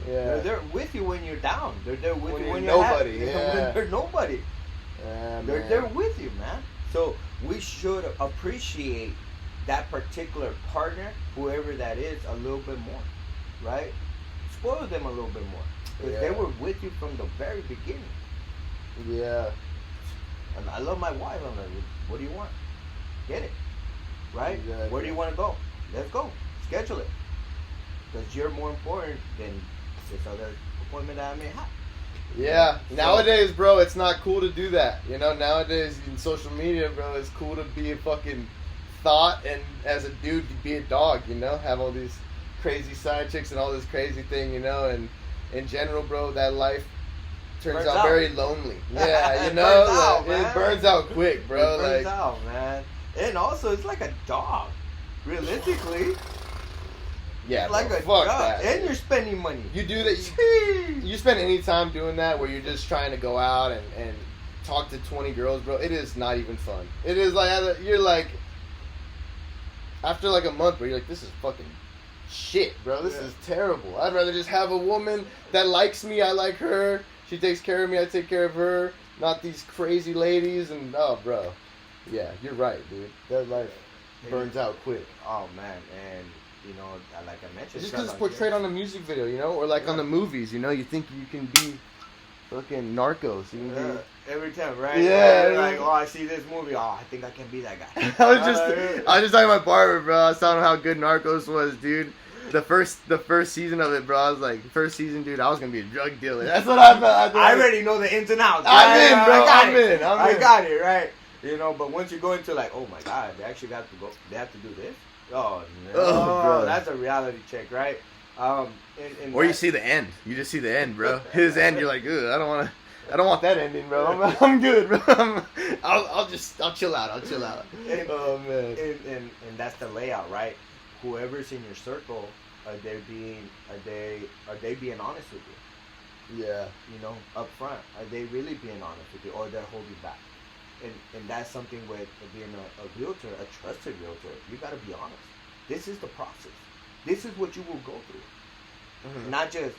Yeah. They're with you when you're down. They're there with you when you're nobody. happy. Yeah. When they're nobody. They're They're with you, man. So we should appreciate that particular partner, whoever that is, a little bit more, right? Spoil them a little bit more, because they were with you from the very beginning. Yeah. And I love my wife. I'm like, what do you want? Get it, right? Exactly. Where do you want to go? Let's go. Schedule it, because you're more important than this other appointment that I may have. Yeah. Nowadays, bro, it's not cool to do that. You know, nowadays in social media, bro, it's cool to be a fucking thought, and as a dude to be a dog, you know, have all these crazy side chicks and all this crazy thing, you know, and in general, bro, that life turns out very lonely. Yeah, you know, it burns out quick, bro. It burns out, man. And also, it's like a dog, realistically. Yeah, like bro, a fuck dog. that. And you're spending money. You do that. You spend any time doing that where you're just trying to go out and talk to 20 girls, bro. It is not even fun. It is like, you're like, after like a month, bro, you're like, this is fucking shit, bro. This is terrible. I'd rather just have a woman that likes me. I like her. She takes care of me. I take care of her. Not these crazy ladies. And oh, bro, yeah, you're right, dude. That life burns out quick. Oh man, and you know, like I mentioned, just because it's portrayed on a music video, you know, or like on the movies, you know, you think you can be fucking Narcos. You can be every time, right? Yeah. Like, oh, I see this movie. Oh, I think I can be that guy. I was just talking to my barber, bro. I was telling him how good Narcos was, dude. The first season of it, bro. I was like, first season, dude. I was gonna be a drug dealer. That's what I felt. I already know the ins and outs. I'm in, bro. I got it, right? You know, but once you go into like, oh my god, they actually got to go. They have to do this. Oh no, bro. That's a reality check, right? Or you see the end. You just see the end, bro. His end. You're like, ugh, I don't want that ending, bro. I'm good, bro. I'll chill out. Oh man. And that's the layout, right? Whoever's in your circle, are they being honest with you? Yeah. You know, up front, are they really being honest with you, or they're holding back? And that's something with being a realtor, a trusted realtor. You got to be honest. This is the process. This is what you will go through. Mm-hmm. Not just,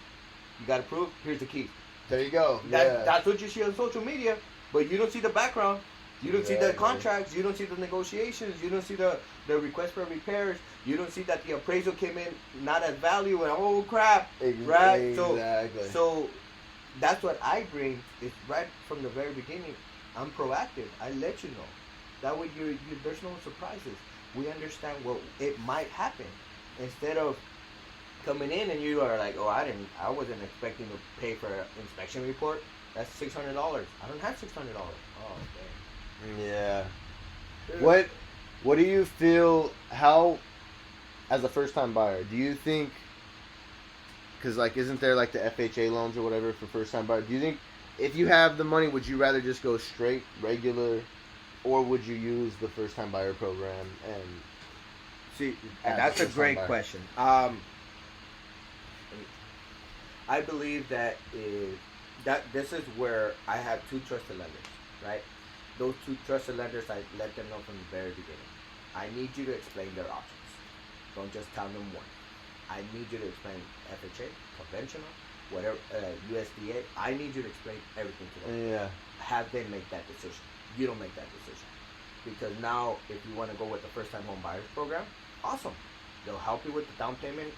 you got to prove, here's the key. There you go. That's what you see on social media, but you don't see the background. You don't see the contracts. You don't see the negotiations. You don't see the request for repairs. You don't see that the appraisal came in not at value, and oh crap, right? Exactly. So that's what I bring. Is right from the very beginning. I'm proactive. I let you know. That way, there's no surprises. We understand what it might happen, instead of coming in and you are like, oh, I wasn't expecting to pay for an inspection report. That's $600. I don't have $600. Oh, dang. Yeah. What do you feel? How, as a first time buyer, do you think? Because like, isn't there like the FHA loans or whatever for first time buyer? Do you think, if you have the money, would you rather just go straight regular, or would you use the first time buyer program? And see, that's a great question. I believe that this is where I have 2 trusted lenders, right? Those 2 trusted lenders, I let them know from the very beginning. I need you to explain their options. Don't just tell them one. I need you to explain FHA, conventional, whatever, USDA. I need you to explain everything to them. Yeah. Have them make that decision. You don't make that decision. Because now, if you want to go with the first time home buyers program, awesome. They'll help you with the down payment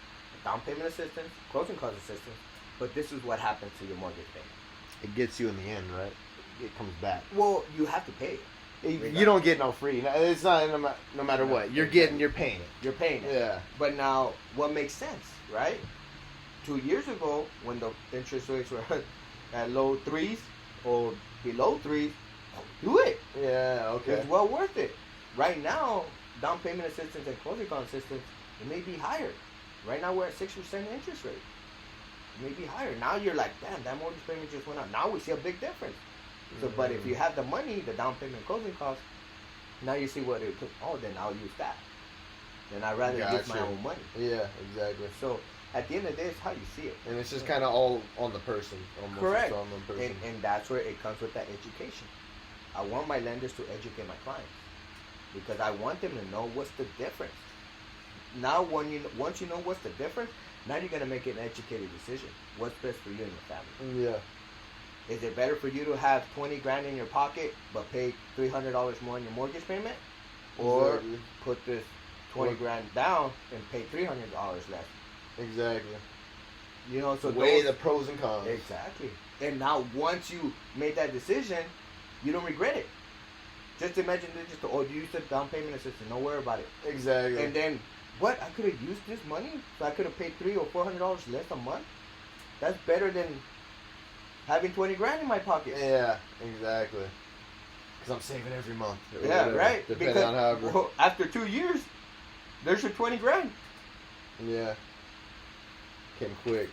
assistance, closing cost assistance. But this is what happens to your mortgage payment. It gets you in the end, right? It comes back. Well, you have to pay it. You don't get no free. It's not no matter what. You're paying it. You're paying it. Yeah. But now, what makes sense, right? 2 years ago, when the interest rates were at low threes or below threes, do it. Yeah, okay. It's well worth it. Right now, down payment assistance and closing cost assistance, it may be higher. Right now, we're at 6% interest rate. It may be higher. Now you're like, damn, that mortgage payment just went up. Now we see a big difference. So, but if you have the money, the down payment, closing costs, now you see what it took. Oh, then I'll use that. Then I'd rather use my own money. Yeah, exactly. So at the end of the day, it's how you see it. And it's just kind of all on the person. Almost. Correct. It's all on the person. And that's where it comes with that education. I want my lenders to educate my clients because I want them to know what's the difference. Now, once you know what's the difference, now you're going to make an educated decision. What's best for you and your family? Yeah. Is it better for you to have 20 grand in your pocket but pay $300 more in your mortgage payment, or put this 20 grand down and pay $300 less? Exactly. You know, so weigh the pros and cons. Exactly. And now, once you made that decision, you don't regret it. Just imagine you used the down payment assistance. Don't worry about it. Exactly. And then, what? I could have used this money, so I could have paid $300 or $400 less a month. That's better than having 20 grand in my pocket. Yeah, exactly. Because I'm saving every month. Yeah, whatever, right. Depending on how. Well, after 2 years, there's your 20 grand. Yeah. Came quick.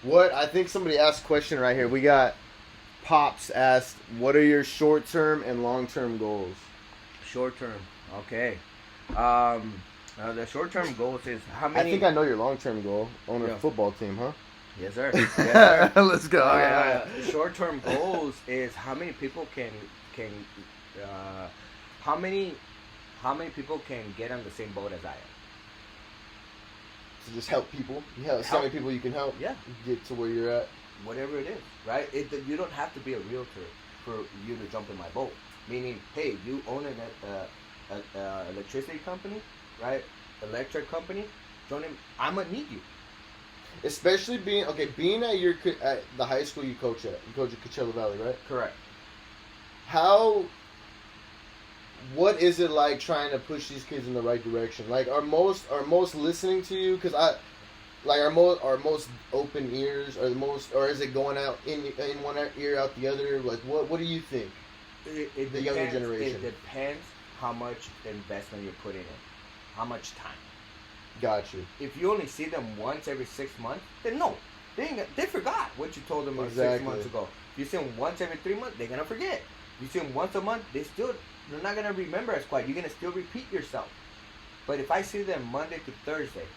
What I think somebody asked a question right here. We got Pops asked, "What are your short-term and long-term goals?" Short-term, okay. The short-term goals is how many. I think I know your long-term goal. Own a football team, huh? Yes, sir. Yes, sir. Let's go. Short-term goals is how many people can how many people can get on the same boat as I am. To just help people. So many people you can help. Yeah. Get to where you're at. Whatever it is, right? You don't have to be a realtor for you to jump in my boat. Meaning, hey, you own an electricity company, right? Electric company. I'm gonna need you. Especially being at the high school you coach at. You coach at Coachella Valley, right? Correct. What is it like trying to push these kids in the right direction? Like, are most listening to you? Because are most open ears, or is it going out in one ear out the other? Like, what do you think? The younger generation. It depends how much investment you're putting in, how much time. Got you. If you only see them once every 6 months, then no, they forgot what you told them 6 months ago. If you see them once every 3 months, they're gonna forget. If you see them once a month, they're not gonna remember as quite. You're gonna still repeat yourself. But if I see them Monday to Thursday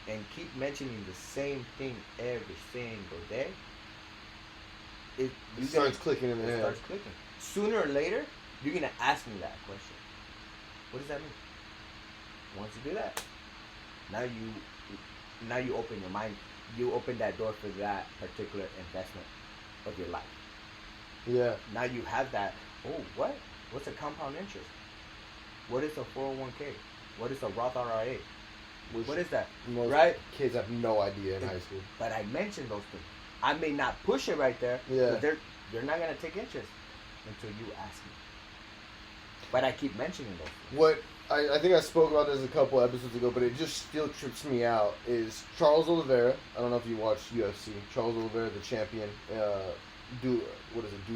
and keep mentioning the same thing every single day, it starts clicking in the head. It starts clicking. Sooner or later, you're gonna ask me that question. What does that mean? Once you do that, now you open your mind. You open that door for that particular investment of your life. Yeah. Now you have that. Oh, what? What's a compound interest? What is a 401k? What is a Roth IRA? What is that? Most right? Kids have no idea in high school. But I mentioned those things. I may not push it right there, but they're not gonna take interest until you ask me. But I keep mentioning those things. What I think I spoke about this a couple episodes ago, but it just still trips me out is Charles Oliveira. I don't know if you watch UFC. Charles Oliveira, the champion. Du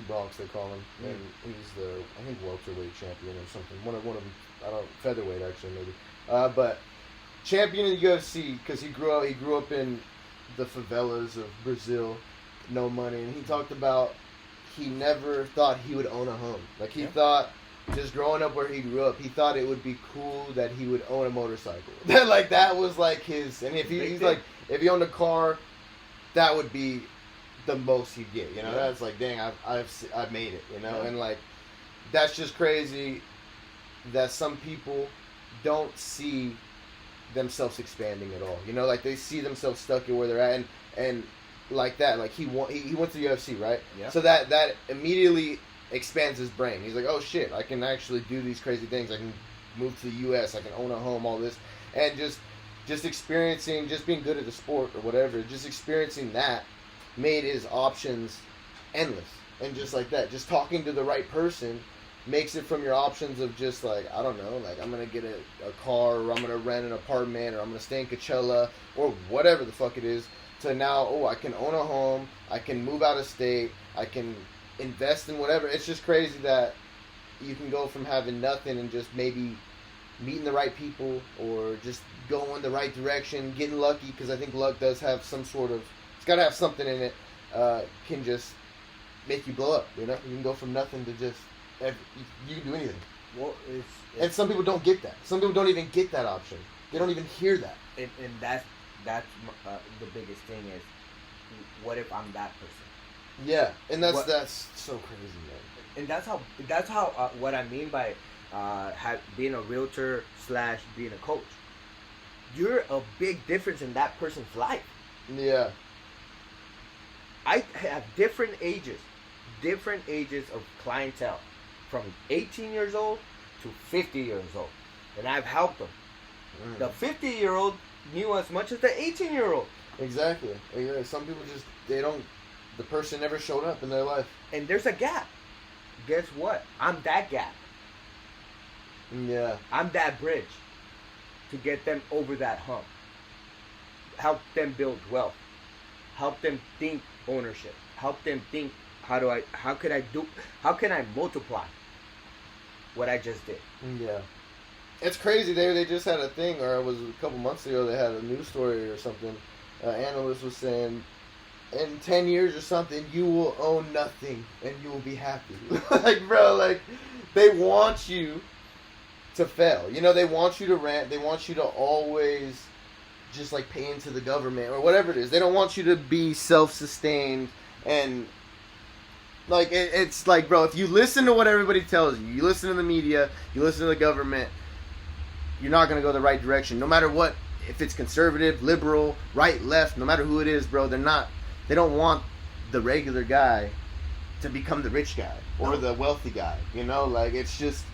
Bronx they call him, and he's the welterweight champion or something. One of them, featherweight actually maybe. But champion in the UFC because he grew up in the favelas of Brazil, no money, and he talked about he never thought he would own a home. Like he thought, just growing up where he grew up, he thought it would be cool that he would own a motorcycle. That was like his, and if if he owned a car, that would be the most he'd get. You know, that's like, dang, I've made it. You know, and like that's just crazy that some people don't see themselves expanding at all. You know, like they see themselves stuck in where they're at, and like that, like he went to the UFC, right? Yeah. So that immediately expands his brain. He's like, oh shit, I can actually do these crazy things. I can move to the US. I can own a home. All this, and just experiencing, just being good at the sport or whatever, just experiencing that made his options endless. And just like that, just talking to the right person makes it from your options of just like, I don't know, like I'm going to get a car, or I'm going to rent an apartment, or I'm going to stay in Coachella, or whatever the fuck it is, to now, oh, I can own a home, I can move out of state, I can invest in whatever. It's just crazy that you can go from having nothing and just maybe meeting the right people, or just going the right direction, getting lucky, because I think luck does have some sort of, it's got to have something in it, can just make you blow up, you know? You can go from nothing to just, you can do anything. Well, and some people don't get that. Some people don't even get that option. They don't even hear that. And that's the biggest thing is, what if I'm that person? Yeah, and that's so crazy, man. And that's how what I mean by being a realtor / being a coach. You're a big difference in that person's life. Yeah. I have different ages of clientele, from 18 years old to 50 years old, and I've helped them. The 50-year-old knew as much as the 18-year-old. Exactly. Some people just, the person never showed up in their life. And there's a gap. Guess what? I'm that gap. Yeah. I'm that bridge to get them over that hump. Help them build wealth. Help them think ownership. Help them think, how can I multiply what I just did? Yeah. It's crazy. They just had a thing, or it was a couple months ago, they had a news story or something. Analyst was saying, in 10 years or something, you will own nothing and you will be happy. Like, bro, like, they want you to fail. You know, they want you to rent. They want you to always just, like, pay into the government or whatever it is. They don't want you to be self-sustained. And, like, it's like, bro, if you listen to what everybody tells you, you listen to the media, you listen to the government, you're not going to go the right direction. No matter what, if it's conservative, liberal, right, left, no matter who it is, bro, they don't want the regular guy to become the rich guy or the wealthy guy. You know, like, it's just,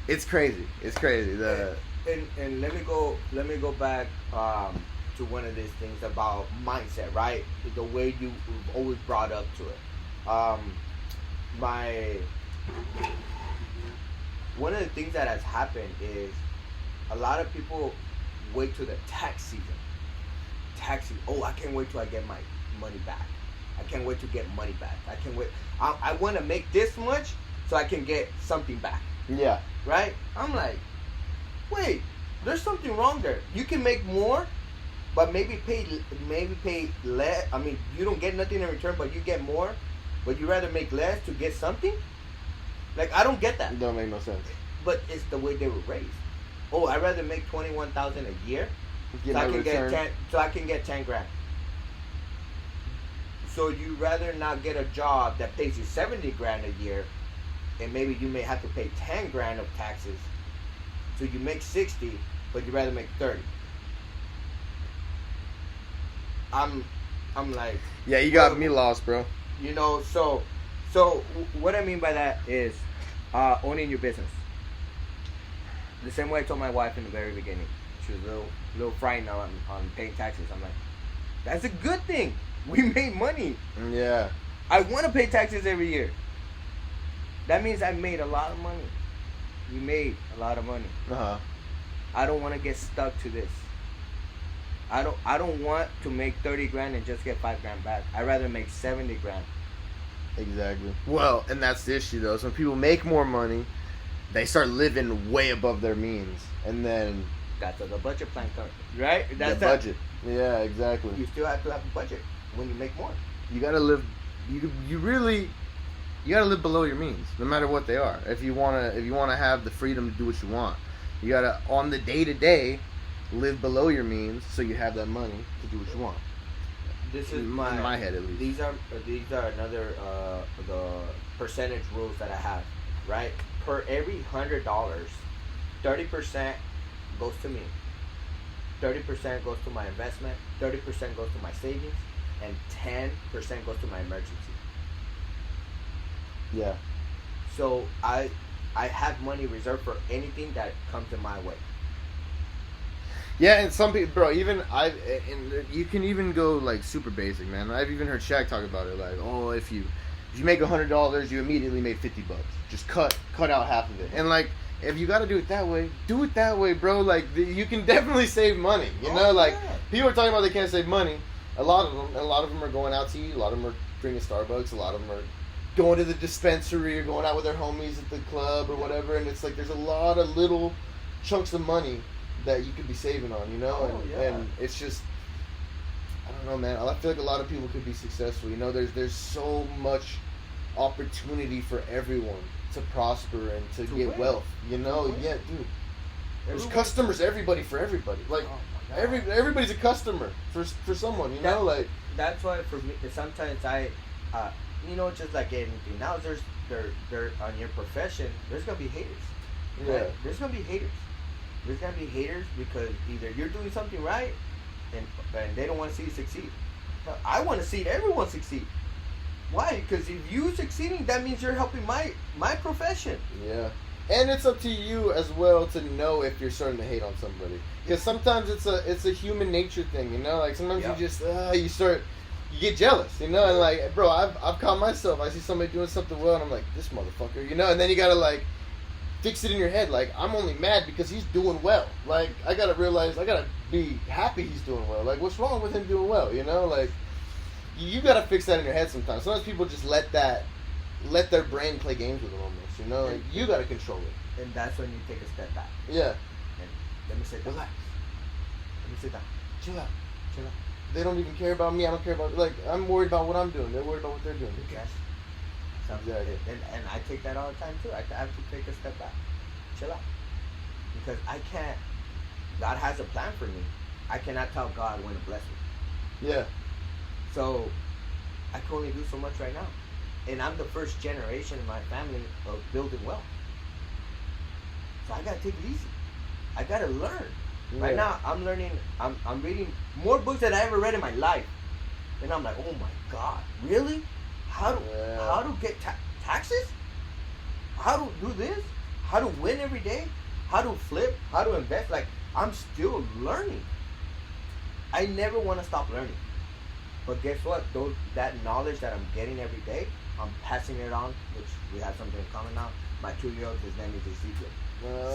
it's crazy. It's crazy. And let me go back to one of these things about mindset, right? The way you always brought up to it. One of the things that has happened is a lot of people wait till the tax season. Oh, I can't wait till I get my money back. I can't wait to get money back. I can't wait. I want to make this much so I can get something back. Yeah. Right? I'm like, wait, there's something wrong there. You can make more, but maybe pay less. I mean, you don't get nothing in return, but you get more. But you rather make less to get something? Like, I don't get that. It don't make no sense. But it's the way they were raised. Oh, I'd rather make $21,000 a year so I can get 10 grand. So you rather not get a job that pays you 70 grand a year, and maybe you may have to pay 10 grand of taxes. So you make 60, but you rather make 30. I'm like, yeah, you got me lost, bro. You know, so what I mean by that is owning your business. The same way I told my wife in the very beginning. She was a little frightened on paying taxes. I'm like, that's a good thing. We made money. Yeah. I want to pay taxes every year. That means I made a lot of money. We made a lot of money. Uh-huh. I don't want to get stuck to this. I don't want to make 30 grand and just get 5 grand back. I'd rather make 70 grand. Exactly. Well, and that's the issue, though. So when people make more money, they start living way above their means. And then... That's where the budget plan comes, right? That's the budget. Yeah, exactly. You still have to have a budget when you make more. You gotta live... You really... You gotta live below your means, no matter what they are. If you wanna have the freedom to do what you want, you gotta, on the day-to-day, live below your means so you have that money to do what you want. This is in my head, at least. These are another the percentage rules that I have, right? Per every $100, 30% goes to me. 30% goes to my investment. 30% goes to my savings, and 10% goes to my emergency. Yeah. So I have money reserved for anything that comes in my way. Yeah, and some people, bro, even and you can even go like super basic, man. I've even heard Shaq talk about it, like, oh, if you make $100, you immediately made $50. Just cut out half of it, and like, if you got to do it that way, bro. Like, you can definitely save money. You know, like people are talking about they can't save money. A lot of them are going out to eat. A lot of them are drinking Starbucks. A lot of them are going to the dispensary or going out with their homies at the club or whatever. And it's like there's a lot of little chunks of money that you could be saving on, you know, and it's just, I don't know, man. I feel like a lot of people could be successful. You know, there's so much opportunity for everyone to prosper and to get win. Wealth. You know, yeah, dude. There's customers, everybody. Like everybody's a customer for someone. You know, like that's why for me sometimes I, you know, just like anything. Now there on your profession. There's gonna be haters. Right? Yeah. There's gonna be haters. There's gonna be haters because either you're doing something right, and they don't want to see you succeed. I want to see everyone succeed. Why? Because if you succeeding, that means you're helping my profession. Yeah, and it's up to you as well to know if you're starting to hate on somebody. Because sometimes it's a human nature thing, you know. Like sometimes you just you get jealous, you know. And like, bro, I've caught myself. I see somebody doing something well, and I'm like, this motherfucker, you know. And then you gotta like fix it in your head, like, I'm only mad because he's doing well. Like, I gotta realize, I gotta be happy he's doing well. Like, what's wrong with him doing well, you know? Like, you gotta fix that in your head sometimes. Sometimes people just let their brain play games with them almost, you know? Like, you gotta control it. And that's when you take a step back. Yeah. And let me sit down. Relax. Let me sit down. Chill out. They don't even care about me. I don't care about, like, I'm worried about what I'm doing. They're worried about what they're doing. Okay. Exactly. And I take that all the time too. I have to take a step back, chill out, because I can't. God has a plan for me. I cannot tell God when to bless me. Yeah. So I can only do so much right now, and I'm the first generation in my family of building wealth. So I gotta take it easy. I gotta learn. Yeah. Right now, I'm learning. I'm reading more books than I ever read in my life, and I'm like, oh my God, really? How to get taxes? How to do this? How to win every day? How to flip? How to invest? Like, I'm still learning. I never want to stop learning. But guess what? That knowledge that I'm getting every day, I'm passing it on, which we have something in common now. My 2-year-old, his name is Ezekiel.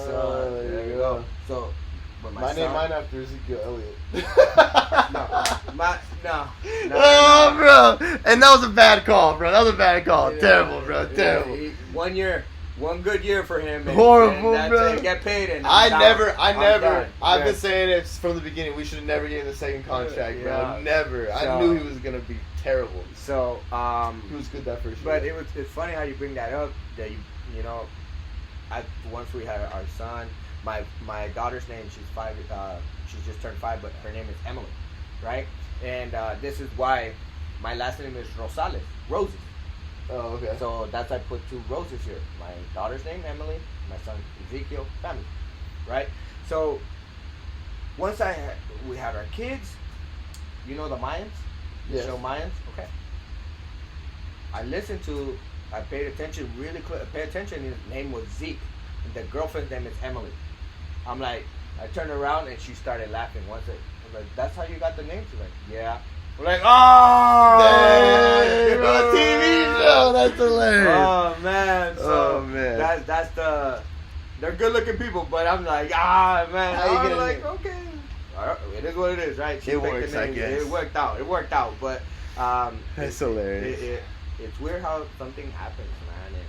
So there you go. So mine after Ezekiel Elliott. No. Oh, bro. And that was a bad call, bro. That was a bad call. Yeah, terrible, bro. Terrible. 1 year. One good year for him. Horrible, and bro. Get paid. And I've been saying it from the beginning. We should have never given the second contract, bro. Never. So, I knew he was going to be terrible. So, he was good that first year. But it's funny how you bring that up. That you know, once we had our son, my daughter's name, she's 5. She's just turned 5, but her name is Emily, right? And this is why my last name is Rosales, Roses. Oh, okay. So that's why I put 2 roses here. My daughter's name, Emily. My son, Ezekiel, family, right? So once we had our kids, you know the Mayans? Yeah. Show Mayans? Okay. I paid attention really quick. Pay attention, his name was Zeke. And the girlfriend's name is Emily. I'm like, I turned around and she started laughing. I'm like, that's how you got the name? She's like, yeah. We're like, oh, dang, a TV show. That's hilarious. Oh man. So that's they're good looking people, but I'm like, man. How you like, okay. All right, it is what it is, right? It works, I guess. It worked out, but that's hilarious. It's weird how something happens, man,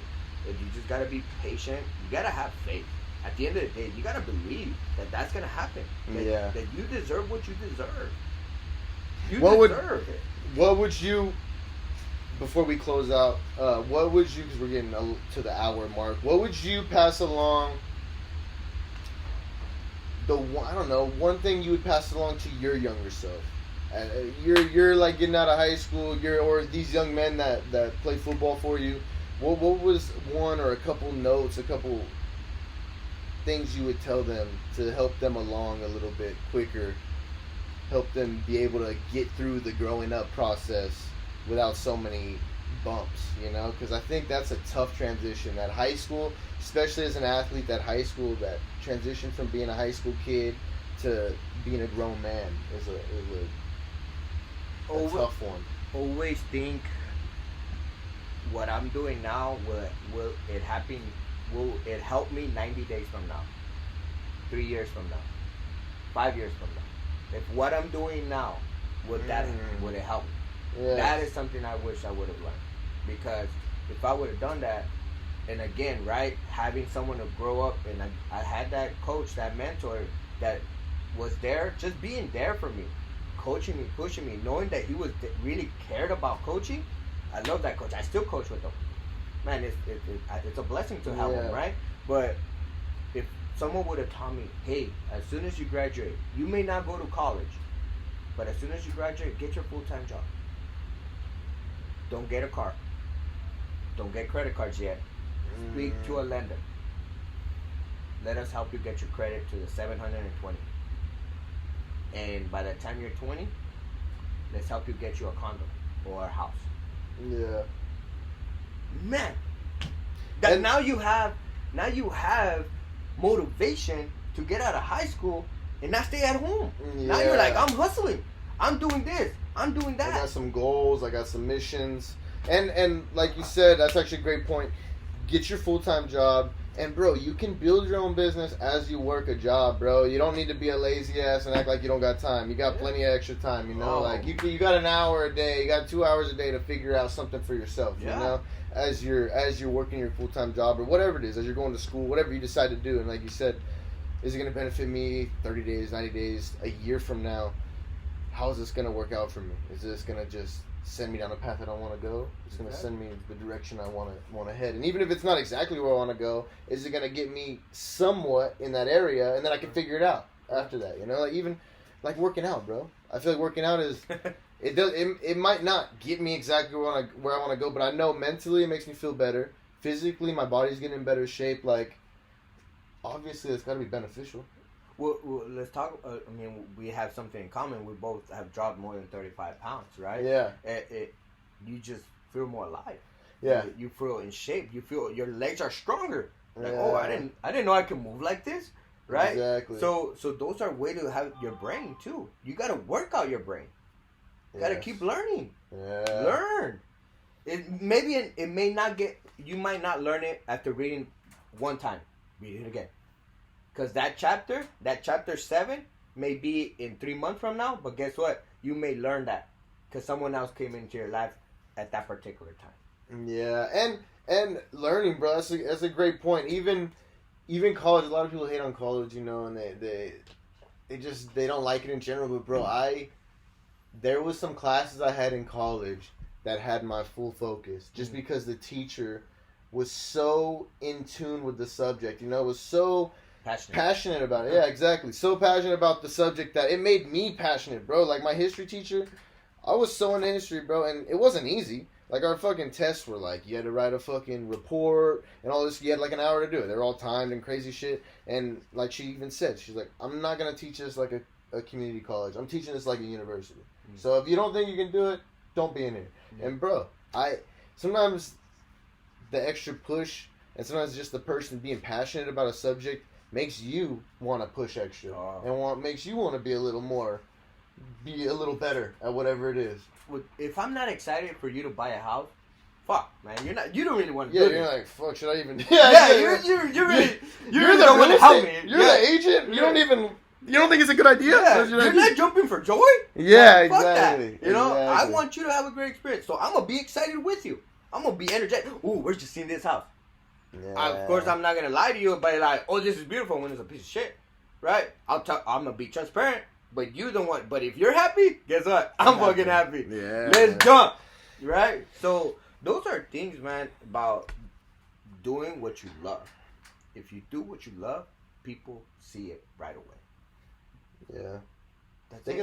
and you just gotta be patient. You gotta have faith. At the end of the day, you gotta believe that that's gonna happen. That you deserve what you deserve. What would you, before we close out, what would you, because we're getting to the hour mark, what would you pass along, one thing you would pass along to your younger self? You're like getting out of high school, or these young men that play football for you, what was one or a couple notes, a couple things you would tell them to help them along a little bit quicker? Help them be able to get through the growing up process without so many bumps, you know? Because I think that's a tough transition. That high school, especially as an athlete, that transition from being a high school kid to being a grown man is a tough one. Always think what I'm doing now will it help me 90 days from now, 3 years from now, 5 years from now. If what I'm doing now would it help me? Yes. That is something I wish I would have learned, because if I would have done that, and again, right, having someone to grow up, and I had that coach, that mentor that was there, just being there for me, coaching me, pushing me, knowing that he was really cared about coaching. I love that coach. I still coach with him. Man, it's a blessing to have him, right? But if someone would have taught me, hey, as soon as you graduate, you may not go to college, but as soon as you graduate, get your full-time job. Don't get a car. Don't get credit cards yet. Speak to a lender. Let us help you get your credit to the 720. And by the time you're 20, let's help you get you a condo or a house. Yeah. Man, now you have motivation to get out of high school and not stay at home. Yeah. Now you're like, I'm hustling. I'm doing this. I'm doing that. I got some goals. I got some missions. And like you said, that's actually a great point. Get your full-time job. And, bro, you can build your own business as you work a job, bro. You don't need to be a lazy ass and act like you don't got time. You got plenty of extra time, you know? Like, you got an hour a day. You got 2 hours a day to figure out something for yourself, you know? As you're working your full-time job or whatever it is, as you're going to school, whatever you decide to do. And like you said, is it going to benefit me 30 days, 90 days, a year from now? How is this going to work out for me? Is this going to just send me down a path I don't want to go? It's going to send me the direction I want to head. And even if it's not exactly where I want to go, is it going to get me somewhat in that area, and then I can figure it out after that? You know, like even like working out, bro. I feel like working out is it might not get me exactly where I want to go, but I know mentally it makes me feel better. Physically, my body's getting in better shape. Like, obviously, it's got to be beneficial. Well, let's talk. I mean, we have something in common. We both have dropped more than 35 pounds, right? Yeah. You just feel more alive. Yeah. You feel in shape. You feel your legs are stronger. Like, oh, I didn't know I could move like this, right? Exactly. So those are ways to have your brain too. You got to work out your brain. You got to keep learning. Yeah. Learn. It may not get. You might not learn it after reading one time. Read it again. Because that chapter 7, may be in 3 months from now, but guess what? You may learn that because someone else came into your life at that particular time. Yeah, and learning, bro. That's a great point. Even college, a lot of people hate on college, you know, and they don't like it in general. But bro, there was some classes I had in college that had my full focus, just because the teacher was so in tune with the subject. You know, it was so passionate about it. Yeah, exactly. So passionate about the subject that it made me passionate, bro. Like my history teacher, I was so into history, bro, and it wasn't easy. Like our fucking tests were like, you had to write a fucking report and all this. You had like an hour to do it. They were all timed and crazy shit. And like she even said, she's like, I'm not going to teach this like a community college. I'm teaching this like a university. Mm-hmm. So if you don't think you can do it, don't be in here. Mm-hmm. And bro, sometimes the extra push and sometimes just the person being passionate about a subject makes you want to push extra and makes you want to be a little better at whatever it is. If I'm not excited for you to buy a house, fuck, man, you don't really want to. Yeah, you're like, fuck, should I even? You're the one to help me. You're the agent. You don't even. You don't think it's a good idea? Yeah, you're not jumping for joy. Yeah, like, exactly. Fuck that. You know, I want you to have a great experience, so I'm gonna be excited with you. I'm gonna be energetic. Ooh, where'd you see this house? Yeah. Of course, I'm not gonna lie to you, but like, oh, this is beautiful when it's a piece of shit, right? I'm gonna be transparent, but you don't want. But if you're happy, guess what? I'm fucking happy. Yeah. Let's jump, right? So those are things, man, about doing what you love. If you do what you love, people see it right away. Yeah.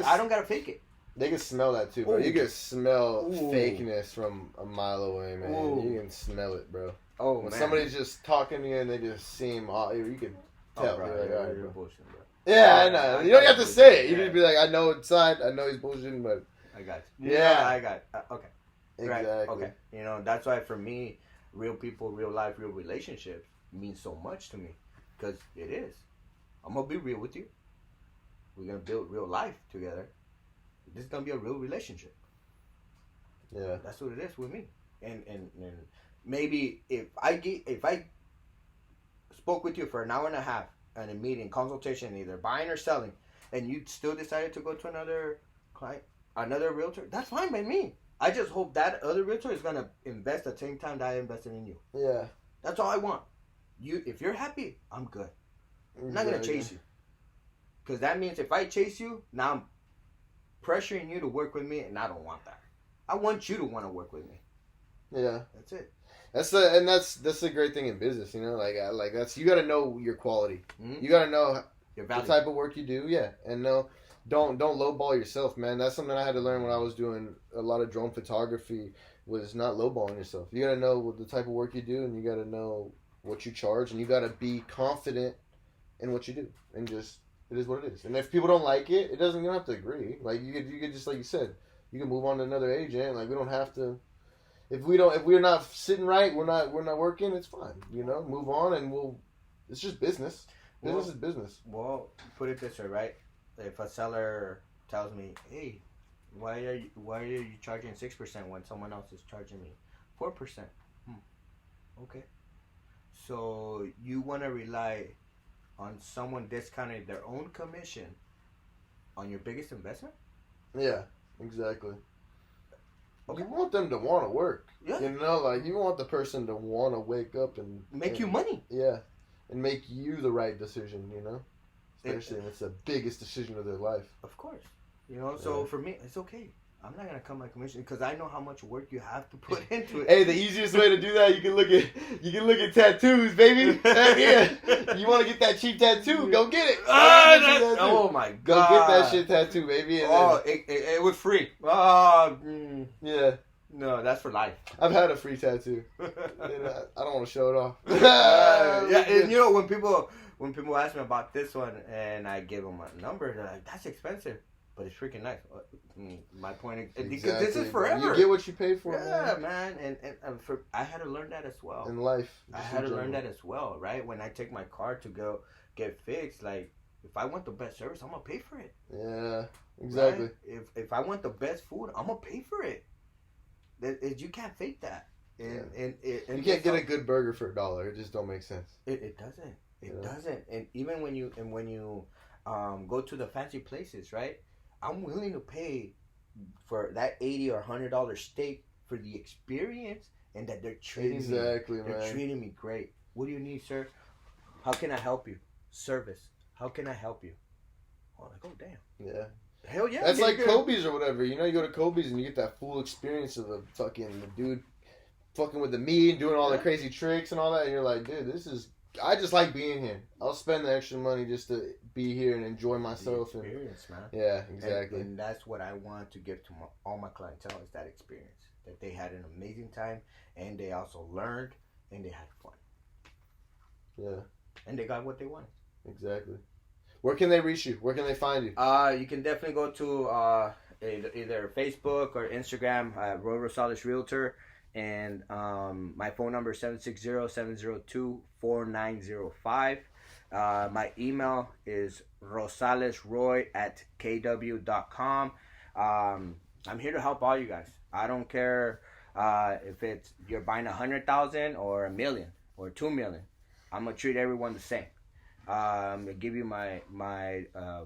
I don't gotta fake it. They can smell that too, bro. Ooh. You can smell fakeness from a mile away, man. Ooh. You can smell it, bro. Oh, when man. somebody's just talking to you and they just seem, you can tell. Bro, like, you're bullshitting, bro. Yeah, I know. You don't have to say it. You just be like, I know inside. I know he's bullshitting, but I got you. Yeah, I got it. Okay. Exactly. Right. Okay. You know, that's why for me, real people, real life, real relationships mean so much to me, because it is. I'm gonna be real with you. we're gonna build real life together. This is gonna be a real relationship. Yeah, that's what it is with me. And maybe if I spoke with you for an hour and a half in a meeting, consultation, either buying or selling, and you still decided to go to another client, another realtor, that's fine by me. I just hope that other realtor is gonna invest the same time that I invested in you. Yeah, that's all I want. If you're happy, I'm good. I'm not gonna chase you, because that means if I chase you, now I'm pressuring you to work with me, and I don't want that. I want you to want to work with me. Yeah, that's it. That's the great thing in business, you know. Like that's, you got to know your quality. Mm-hmm. You got to know the type of work you do. Yeah, and don't lowball yourself, man. That's something I had to learn when I was doing a lot of drone photography. Was not lowballing yourself. You got to know the type of work you do, and you got to know what you charge, and you got to be confident in what you do, and just, it is what it is. And if people don't like it, you don't have to agree. Like you could just, like you said, you can move on to another agent. Like we don't have to. If we're not sitting right, we're not working. It's fine, you know. Move on, and it's just business. Business is business. Well, put it this way, right? If a seller tells me, "Hey, why are you charging 6% when someone else is charging me 4%?" Okay. So you want to rely on someone discounting their own commission on your biggest investment? Yeah, exactly. Okay. You want them to want to work. Yeah. You know, like you want the person to want to wake up and make you money. Yeah. And make you the right decision, you know? Especially if it's the biggest decision of their life. Of course. You know, so for me, it's okay. I'm not gonna cut my commission because I know how much work you have to put into it. Hey, the easiest way to do that, you can look at tattoos, baby. Yeah, you want to get that cheap tattoo? Go get it. Oh my god! Go get that shit tattoo, baby. And it was free. Yeah. No, that's for life. I've had a free tattoo. I don't want to show it off. And you know when people ask me about this one and I give them a number, they're like, "That's expensive." But it's freaking nice. My point is, because this is forever. You get what you pay for. Yeah, man. And I had to learn that as well. In life. I had to learn that as well, right? When I take my car to go get fixed, like, if I want the best service, I'm going to pay for it. Yeah, exactly. Right? If I want the best food, I'm going to pay for it. You can't fake that. And you can't get a good burger for $1. It just don't make sense. It doesn't. It doesn't. And even when you go to the fancy places, right? I'm willing to pay for that $80 or $100 steak for the experience and that they're treating me. They're treating me great. What do you need, sir? How can I help you? Service. How can I help you? Oh, like, oh damn. Yeah. Hell yeah. That's like Kobe's or whatever. You know, you go to Kobe's and you get that full experience of the dude fucking with the meat and doing all the crazy tricks and all that. And you're like, dude, I just like being here. I'll spend the extra money just to be here and enjoy myself. The experience, man. Yeah, exactly. And that's what I want to give to all my clientele, is that experience. That they had an amazing time, and they also learned, and they had fun. Yeah. And they got what they wanted. Exactly. Where can they reach you? Where can they find you? You can definitely go to either Facebook or Instagram, Roy Rosales Realtor. And my phone number is 760-702-4905. My email is rosalesroy@kw.com. I'm here to help all you guys. I don't care if you're buying 100,000 or $1 million or $2 million. I'm gonna treat everyone the same. I'm gonna give you my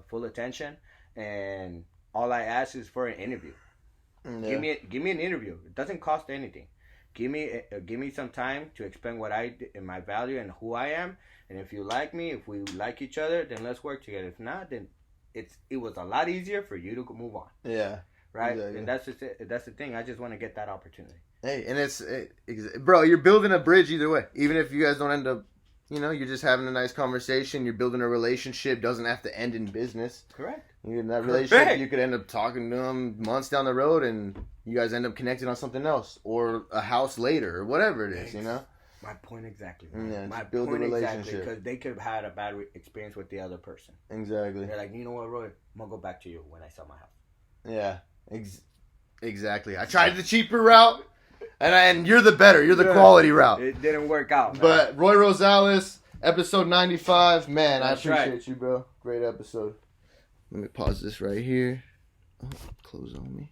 full attention, and all I ask is for an interview. Yeah. Give me an interview. It doesn't cost anything. Give me some time to explain what I do and my value and who I am. And if you like me, if we like each other, then let's work together. If not, then it was a lot easier for you to move on. Yeah. Right. Exactly. And that's just it. That's the thing. I just want to get that opportunity. Hey, and bro, you're building a bridge either way. Even if you guys don't end up, you're just having a nice conversation. You're building a relationship. Doesn't have to end in business. Correct. In that relationship, you could end up talking to them months down the road, and you guys end up connecting on something else, or a house later, or whatever it is. My point exactly. Yeah, my build a relationship, because they could have had a bad experience with the other person. Exactly. They're like, you know what, Roy? I'm gonna go back to you when I sell my house. Yeah. Exactly. I tried the cheaper route, and you're the better. You're the quality route. It didn't work out, man. But Roy Rosales, episode 95. Man, I appreciate you, bro. Great episode. Let me pause this right here. Oh, close on me.